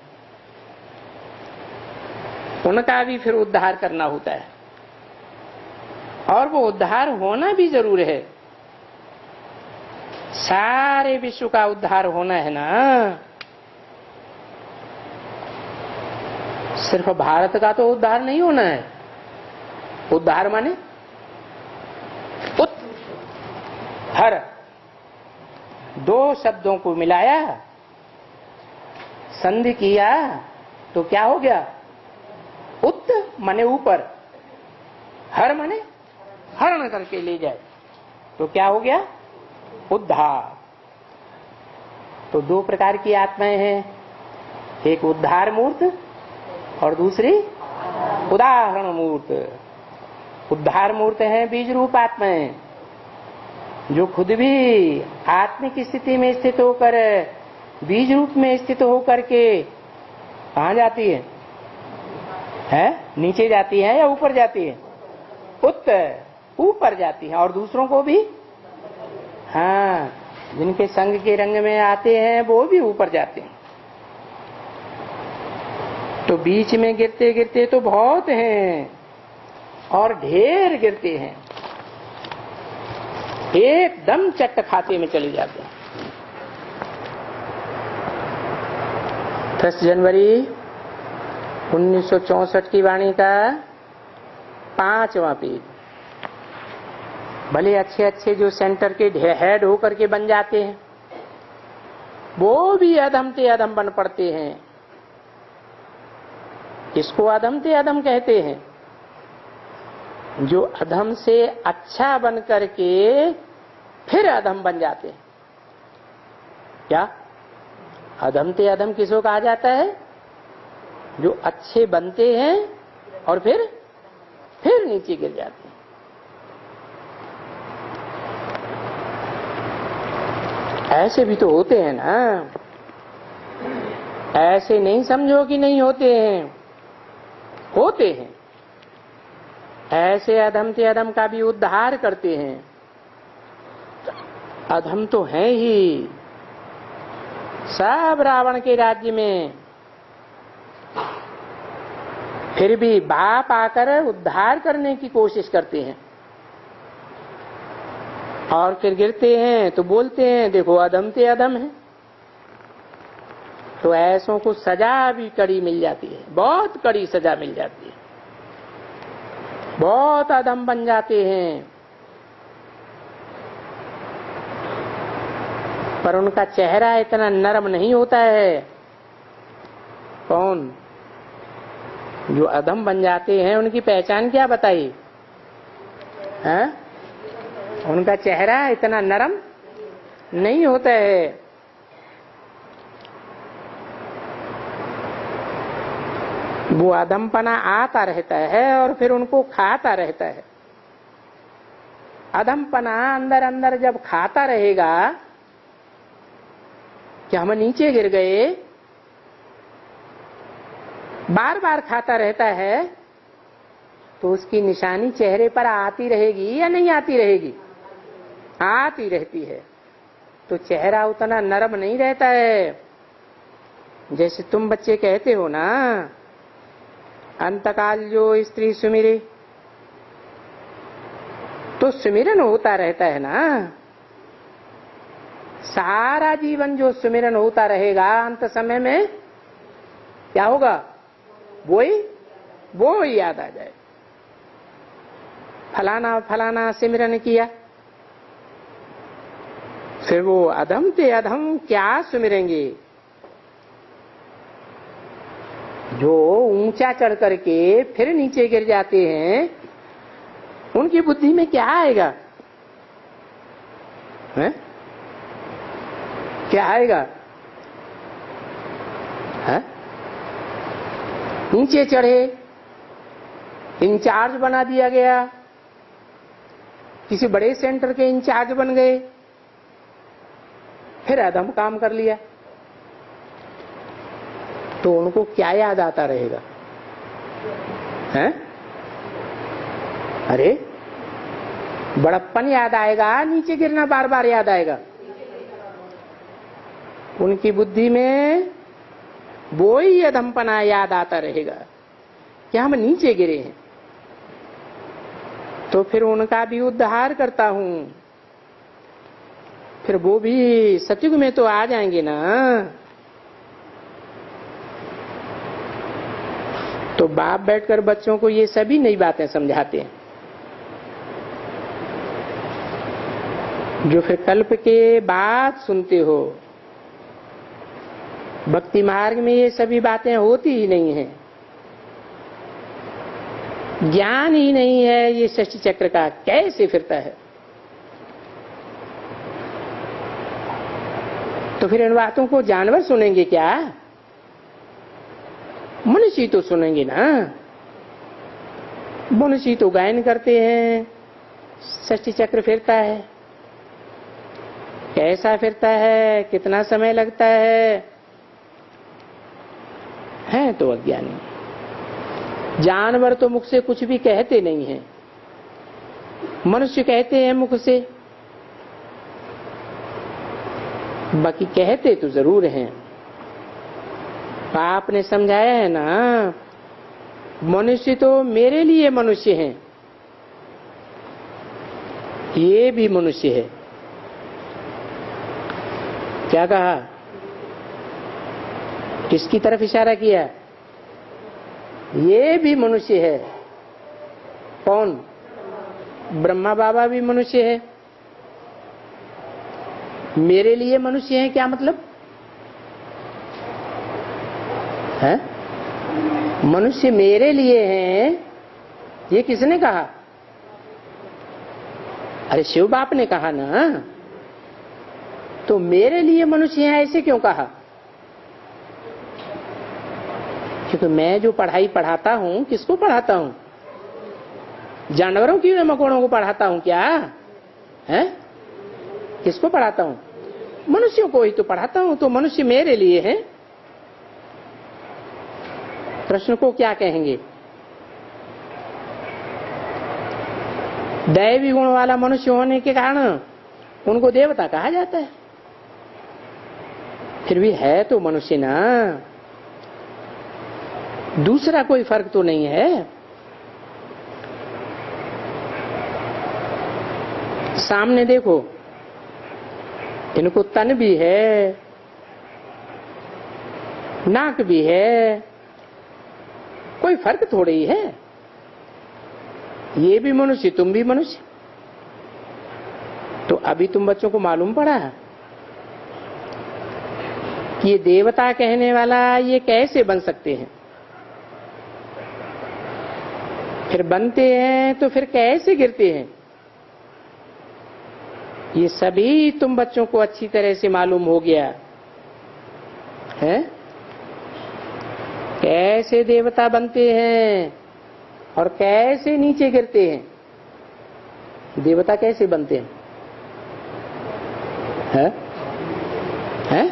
उनका भी फिर उद्धार करना होता है, और वो उद्धार होना भी जरूर है। सारे विश्व का उद्धार होना है ना, सिर्फ भारत का तो उद्धार नहीं होना है। उद्धार माने दो शब्दों को मिलाया, संधि किया, तो क्या हो गया? उत माने ऊपर, हर माने हरण करके ले जाए, तो क्या हो गया? उद्धार। तो दो प्रकार की आत्माएं हैं, एक उद्धार मूर्त और दूसरी उदाहरण मूर्त। उद्धार मूर्त है बीज रूप आत्माएं, जो खुद भी आत्मिक स्थिति में स्थित होकर बीज रूप में स्थित होकर के कहाँ जाती है? नीचे जाती है या ऊपर जाती है? ऊपर जाती है, और दूसरों को भी, हाँ, जिनके संग के रंग में आते हैं वो भी ऊपर जाते हैं। तो बीच में गिरते गिरते तो बहुत हैं और ढेर गिरते हैं, एकदम चट्ट खाते में चले जाते हैं। 10 जनवरी 1964 की वाणी का 5वां पेज। भले अच्छे अच्छे जो सेंटर के हेड होकर के बन जाते हैं, वो भी अधम ते अधम बन पड़ते हैं। इसको अधम ते अधम कहते हैं, जो अधम से अच्छा बन करके फिर अधम बन जाते हैं। क्या अधम ते अधम किसको कहा जाता है? जो अच्छे बनते हैं और फिर नीचे गिर जाते हैं। ऐसे भी तो होते हैं ना, ऐसे नहीं समझो कि नहीं होते हैं, होते हैं। ऐसे अधम से अधम का भी उद्धार करते हैं। अधम तो है ही, सब रावण के राज्य में, फिर भी बाप आकर उद्धार करने की कोशिश करते हैं, और फिर गिरते हैं तो बोलते हैं देखो अधम ते अधम है। तो ऐसों को सजा भी कड़ी मिल जाती है, बहुत कड़ी सजा मिल जाती है, बहुत अधम बन जाते हैं। पर उनका चेहरा इतना नरम नहीं होता है। कौन? जो अधम बन जाते हैं, उनकी पहचान क्या बताई? हैं? उनका चेहरा इतना नरम नहीं होता है। वो अधमपना आता रहता है और फिर उनको खाता रहता है। अधमपना अंदर अंदर जब खाता रहेगा कि हम नीचे गिर गए, बार बार खाता रहता है, तो उसकी निशानी चेहरे पर आती रहेगी या नहीं आती रहेगी? आती रहती है। तो चेहरा उतना नरम नहीं रहता है। जैसे तुम बच्चे कहते हो ना, अंतकाल जो स्त्री सुमिरे, तो सुमिरन होता रहता है ना। सारा जीवन जो सुमिरन होता रहेगा, अंत समय में क्या होगा? वो ही याद आ जाए, फलाना फलाना सिमरन किया। फिर वो अधम ते अधम क्या सुमिरेंगे? जो ऊंचा चढ़ करके फिर नीचे गिर जाते हैं, उनकी बुद्धि में क्या आएगा? है? क्या आएगा? है? नीचे चढ़े, इंचार्ज बना दिया गया, किसी बड़े सेंटर के इंचार्ज बन गए, फिर अधम काम कर लिया, तो उनको क्या याद आता रहेगा? हैं? अरे बड़प्पन याद आएगा, नीचे गिरना बार बार याद आएगा। उनकी बुद्धि में वो ही अधमपना याद आता रहेगा कि हम नीचे गिरे हैं। तो फिर उनका भी उद्धार करता हूं, फिर वो भी सतयुग में तो आ जाएंगे ना। तो बाप बैठकर बच्चों को ये सभी नई बातें समझाते हैं। जो फिर कल्प के बाद सुनते हो। भक्ति मार्ग में ये सभी बातें होती ही नहीं है, ज्ञान ही नहीं है ये षष्ठी चक्र का कैसे फिरता है। तो फिर इन बातों को जानवर सुनेंगे क्या? मनुष्य तो सुनेंगे ना। मनुष्य तो गायन करते हैं, षष्ठी चक्र फिरता है, कैसा फिरता है, कितना समय लगता है तो अज्ञानी। जानवर तो मुख से कुछ भी कहते नहीं हैं, मनुष्य कहते हैं मुख से, बाकी कहते तो जरूर हैं। आपने समझाया है ना, मनुष्य तो मेरे लिए मनुष्य हैं, ये भी मनुष्य है। क्या कहा? किसकी तरफ इशारा किया? ये भी मनुष्य है। कौन? ब्रह्मा बाबा भी मनुष्य है। मेरे लिए मनुष्य है क्या मतलब है? मनुष्य मेरे लिए हैं, ये किसने कहा? अरे शिव बाप ने कहा ना। तो मेरे लिए मनुष्य हैं ऐसे क्यों कहा? क्योंकि मैं जो पढ़ाई पढ़ाता हूं, किसको पढ़ाता हूं? जानवरों की मकोड़ों को पढ़ाता हूं क्या है? किसको पढ़ाता हूं? मनुष्यों को ही तो पढ़ाता हूं। तो मनुष्य मेरे लिए है। प्रश्न को क्या कहेंगे? दैवी गुण वाला मनुष्य होने के कारण उनको देवता कहा जाता है। फिर भी है तो मनुष्य ना, दूसरा कोई फर्क तो नहीं है। सामने देखो, इनको तन भी है, नाक भी है, कोई फर्क थोड़ी ही है। ये भी मनुष्य, तुम भी मनुष्य। तो अभी तुम बच्चों को मालूम पड़ा कि ये देवता कहने वाला ये कैसे बन सकते हैं? फिर बनते हैं तो फिर कैसे गिरते हैं? ये सभी तुम बच्चों को अच्छी तरह से मालूम हो गया है। कैसे देवता बनते हैं और कैसे नीचे गिरते हैं। देवता कैसे बनते हैं? है?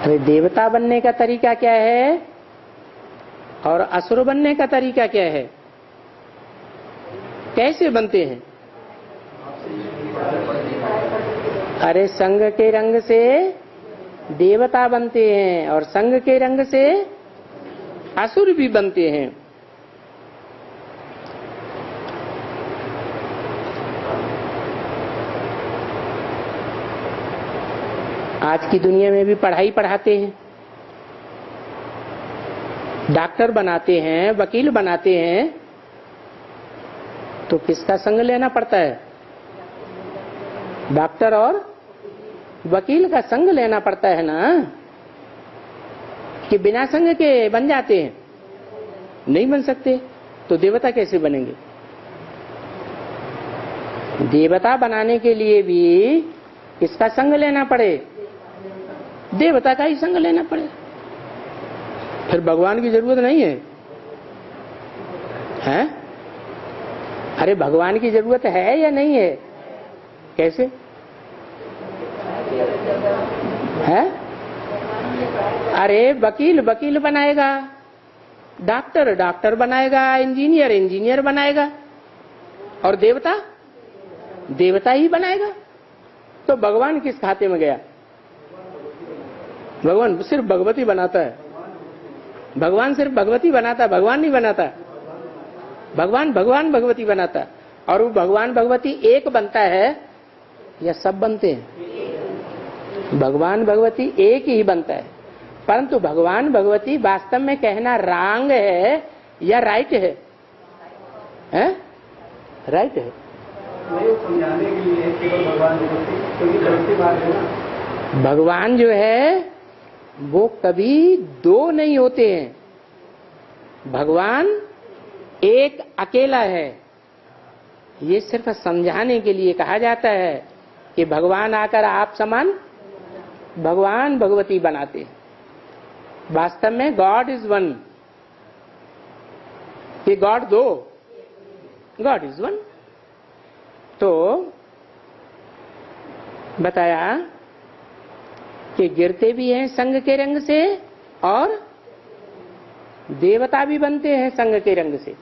अरे देवता बनने का तरीका क्या है और असुर बनने का तरीका क्या है? कैसे बनते हैं? अरे संग के रंग से देवता बनते हैं और संग के रंग से असुर भी बनते हैं। आज की दुनिया में भी पढ़ाई पढ़ाते हैं, डॉक्टर बनाते हैं, वकील बनाते हैं, तो किसका संग लेना पड़ता है? डॉक्टर और वकील का संग लेना पड़ता है ना, कि बिना संग के बन जाते हैं? नहीं बन सकते। तो देवता कैसे बनेंगे? देवता बनाने के लिए भी किसका संग लेना पड़े? देवता का ही संग लेना पड़े। फिर भगवान की जरूरत नहीं है, हैं? अरे भगवान की जरूरत है या नहीं है? कैसे है? अरे वकील वकील बनाएगा, डॉक्टर डॉक्टर बनाएगा, इंजीनियर इंजीनियर बनाएगा, और देवता देवता ही बनाएगा। तो भगवान किस खाते में गया? भगवान सिर्फ भगवती बनाता है। भगवान सिर्फ भगवती बनाता है, भगवान नहीं बनाता। भगवान भगवान भगवती बनाता, और वो भगवान भगवती एक बनता है या सब बनते हैं? भगवान भगवती एक ही बनता है, परंतु भगवान भगवती वास्तव में कहना रॉन्ग है या राइट है? राइट है। समझाने के लिए केवल भगवान क्योंकि गलती बात है ना। भगवान जो है वो कभी दो नहीं होते हैं। भगवान एक अकेला है। ये सिर्फ समझाने के लिए कहा जाता है कि भगवान आकर आप समान भगवान भगवती बनाते हैं। वास्तव में गॉड इज वन। कि गॉड दो, गॉड इज वन। तो बताया कि गिरते भी हैं संग के रंग से और देवता भी बनते हैं संग के रंग से।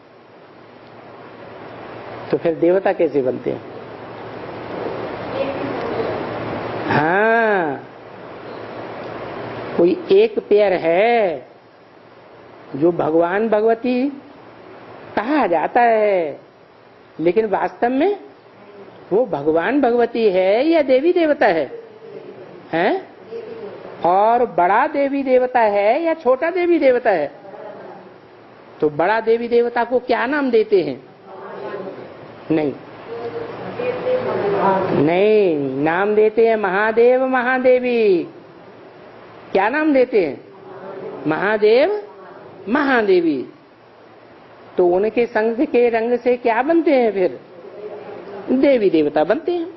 तो फिर देवता कैसे बनते हैं? हाँ, कोई एक पेयर है जो भगवान भगवती कहा जाता है, लेकिन वास्तव में वो भगवान भगवती है या देवी देवता है? हैं? और बड़ा देवी देवता है या छोटा देवी देवता है? तो बड़ा देवी देवता को क्या नाम देते हैं? नहीं, नाम देते हैं महादेव महादेवी। क्या नाम देते हैं? महादेव महादेवी। तो उनके संग के रंग से क्या बनते हैं फिर? देवी देवता बनते हैं।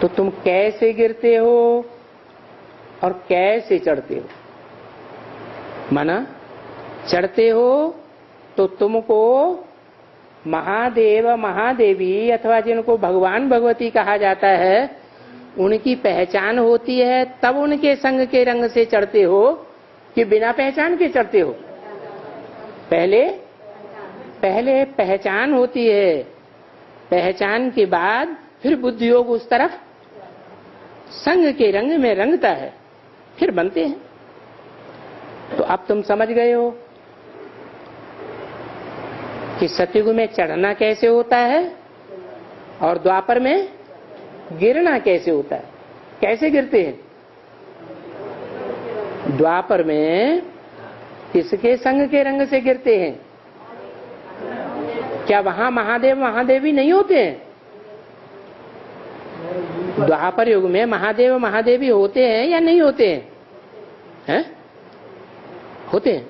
तो तुम कैसे गिरते हो और कैसे चढ़ते हो? माना चढ़ते हो तो तुमको महादेव महादेवी अथवा जिनको भगवान भगवती कहा जाता है उनकी पहचान होती है, तब उनके संग के रंग से चढ़ते हो कि बिना पहचान के चढ़ते हो? पहले पहचान होती है, पहचान के बाद फिर बुद्धि योग उस तरफ संग के रंग में रंगता है, फिर बनते हैं। तो अब तुम समझ गए हो कि सतयुग में चढ़ना कैसे होता है और द्वापर में गिरना कैसे होता है। कैसे गिरते हैं? द्वापर में किसके संग के रंग से गिरते हैं? क्या वहां महादेव महादेवी नहीं होते हैं? द्वापर युग में महादेव महादेवी होते हैं या नहीं होते हैं? हैं? होते हैं?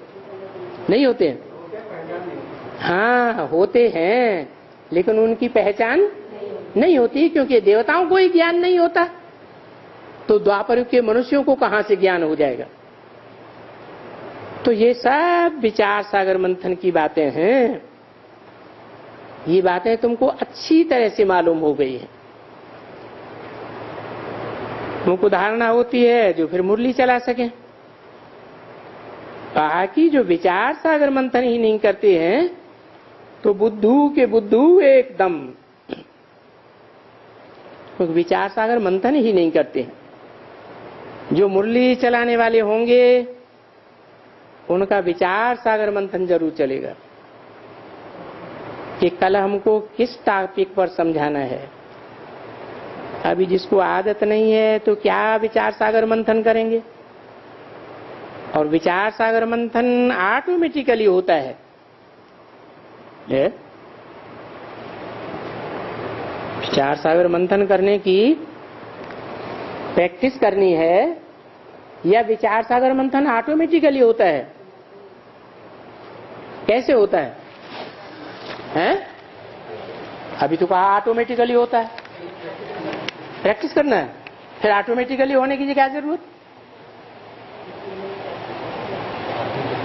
नहीं होते हैं? हाँ, होते हैं, लेकिन उनकी पहचान नहीं होती, क्योंकि देवताओं को ही ज्ञान नहीं होता। तो द्वापर युग के मनुष्यों को कहां से ज्ञान हो जाएगा? तो ये सब विचार सागर मंथन की बातें हैं। ये बातें तुमको अच्छी तरह से मालूम हो गई है। तुमको धारणा होती है जो फिर मुरली चला सके। बाकी जो विचार सागर मंथन ही नहीं करते हैं तो बुद्धू के बुद्धू एकदम तो विचार सागर मंथन ही नहीं करते हैं। जो मुरली चलाने वाले होंगे उनका विचार सागर मंथन जरूर चलेगा कि कल हमको किस टॉपिक पर समझाना है। अभी जिसको आदत नहीं है तो क्या विचार सागर मंथन करेंगे? और विचार सागर मंथन ऑटोमेटिकली होता है। विचार सागर मंथन करने की प्रैक्टिस करनी है या विचार सागर मंथन ऑटोमेटिकली होता है? कैसे होता है? हैं? अभी तो कहा ऑटोमेटिकली होता है। प्रैक्टिस करना है, फिर ऑटोमेटिकली होने की क्या जरूरत?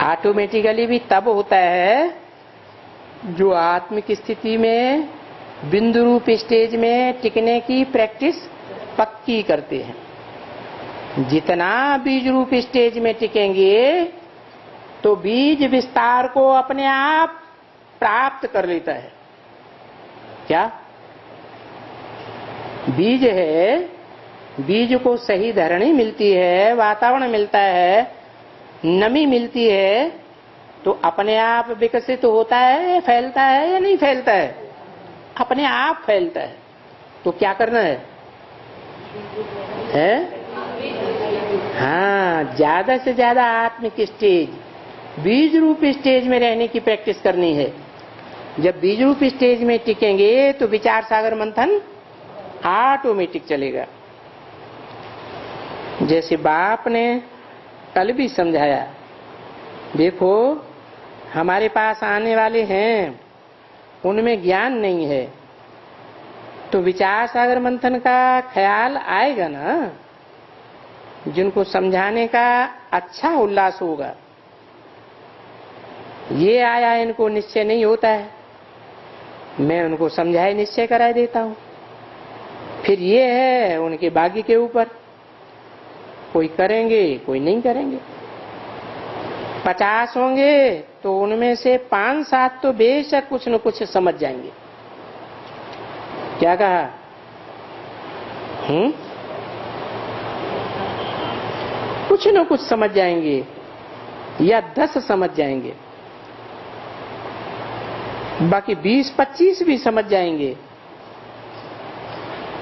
ऑटोमेटिकली भी तब होता है जो आत्मिक स्थिति में बिंदु रूप स्टेज में टिकने की प्रैक्टिस पक्की करते हैं। जितना बीज रूप स्टेज में टिकेंगे तो बीज विस्तार को अपने आप प्राप्त कर लेता है। क्या बीज है? बीज को सही धरणी मिलती है, वातावरण मिलता है, नमी मिलती है तो अपने आप विकसित होता है, फैलता है या नहीं फैलता है? अपने आप फैलता है। तो क्या करना है? हाँ, ज्यादा से ज्यादा आत्मिक स्टेज बीज रूप स्टेज में रहने की प्रैक्टिस करनी है। जब बीज रूप स्टेज में टिकेंगे तो विचार सागर मंथन ऑटोमेटिक चलेगा। जैसे बाप ने कल भी समझाया, देखो हमारे पास आने वाले हैं, उनमें ज्ञान नहीं है, तो विचार सागर मंथन का ख्याल आएगा ना, जिनको समझाने का अच्छा उल्लास होगा। ये आया इनको निश्चय नहीं होता है, मैं उनको समझाए निश्चय कराए देता हूं। फिर ये है उनके भाग्य के ऊपर, कोई करेंगे कोई नहीं करेंगे। 50 होंगे तो उनमें से 5-7 तो बेशक कुछ न कुछ समझ जाएंगे। क्या कहा? कुछ न कुछ समझ जाएंगे या 10 समझ जाएंगे, बाकी 20-25 भी समझ जाएंगे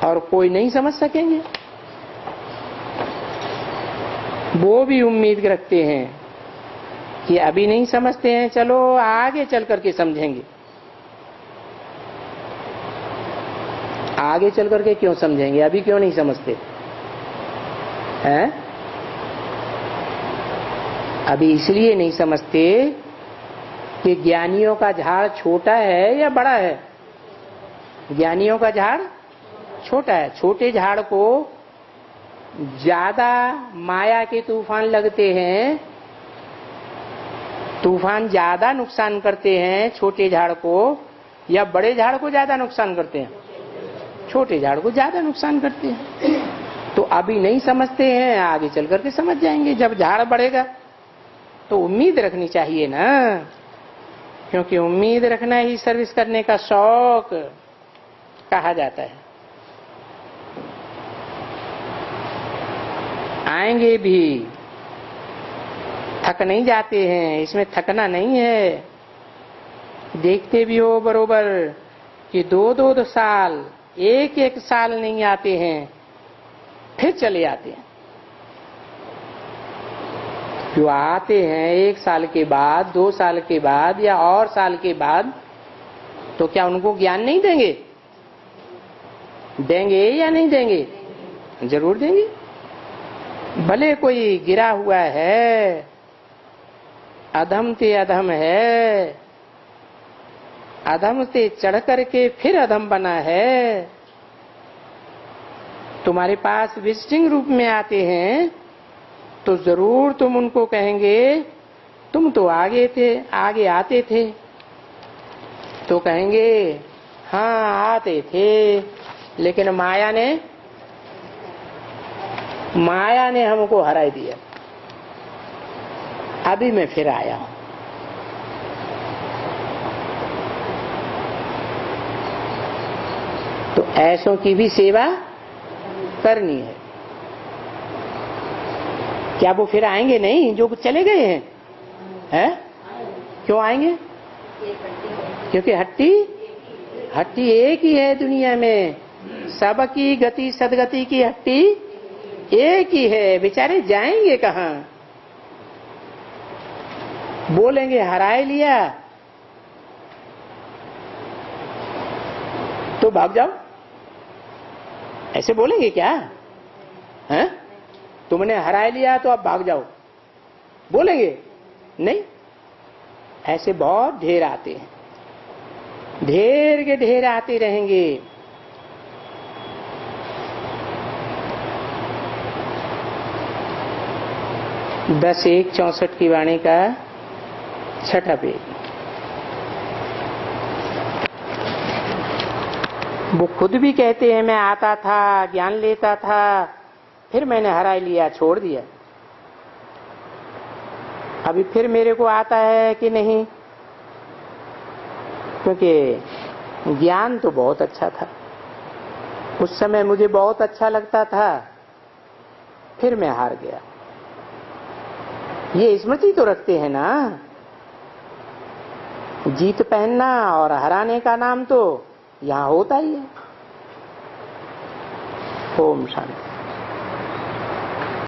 और कोई नहीं समझ सकेंगे। वो भी उम्मीद रखते हैं कि अभी नहीं समझते हैं, चलो आगे चल करके समझेंगे। आगे चल करके क्यों समझेंगे, अभी क्यों नहीं समझते हैं? अभी इसलिए नहीं समझते कि ज्ञानियों का झाड़ छोटा है या बड़ा है। ज्ञानियों का झाड़ छोटा है। छोटे झाड़ को ज्यादा माया के तूफान लगते हैं, तूफान ज्यादा नुकसान करते हैं छोटे झाड़ को, या बड़े झाड़ को ज्यादा नुकसान करते हैं? छोटे झाड़ को ज्यादा नुकसान करते हैं। तो अभी नहीं समझते हैं, आगे चल करके समझ जाएंगे। जब झाड़ बढ़ेगा तो उम्मीद रखनी चाहिए ना, क्योंकि उम्मीद रखना ही सर्विस करने का शौक कहा जाता है। आएंगे भी, थक नहीं जाते हैं, इसमें थकना नहीं है। देखते भी हो बरोबर कि 2-2 साल, 1-1 साल नहीं आते हैं, फिर चले आते हैं। जो आते हैं 1 साल के बाद, 2 साल के बाद या और साल के बाद, तो क्या उनको ज्ञान नहीं देंगे? देंगे या नहीं देंगे? जरूर देंगे। भले कोई गिरा हुआ है, अधम ते अधम है, अधम से चढ़ करके फिर अधम बना है, तुम्हारे पास विजिटिंग रूप में आते हैं, तो जरूर तुम उनको कहेंगे, तुम तो आगे थे, आगे आते थे। तो कहेंगे हाँ आते थे, लेकिन माया ने हमको हरा दिया, अभी मैं फिर आया हूं। तो ऐसों की भी सेवा करनी है। क्या वो फिर आएंगे नहीं जो चले गए हैं? हैं? क्यों आएंगे? क्योंकि हट्टी एक ही है दुनिया में। सबकी गति सदगति की हट्टी एक ही है। बेचारे जाएंगे कहां? बोलेंगे हराए लिया तो भाग जाओ, ऐसे बोलेंगे क्या? हैं? तुमने हरा लिया तो अब भाग जाओ, बोलेंगे? नहीं। ऐसे बहुत ढेर आते हैं, ढेर के ढेर आते रहेंगे। दस 1:64 की वाणी का 6ठा पेज। वो खुद भी कहते हैं मैं आता था, ज्ञान लेता था, फिर मैंने हरा लिया, छोड़ दिया। अभी फिर मेरे को आता है कि नहीं? क्योंकि ज्ञान तो बहुत अच्छा था, उस समय मुझे बहुत अच्छा लगता था, फिर मैं हार गया। ये स्मृति तो रखते हैं ना। जीत पहनना और हराने का नाम तो यहां होता ही है। ओम शांति।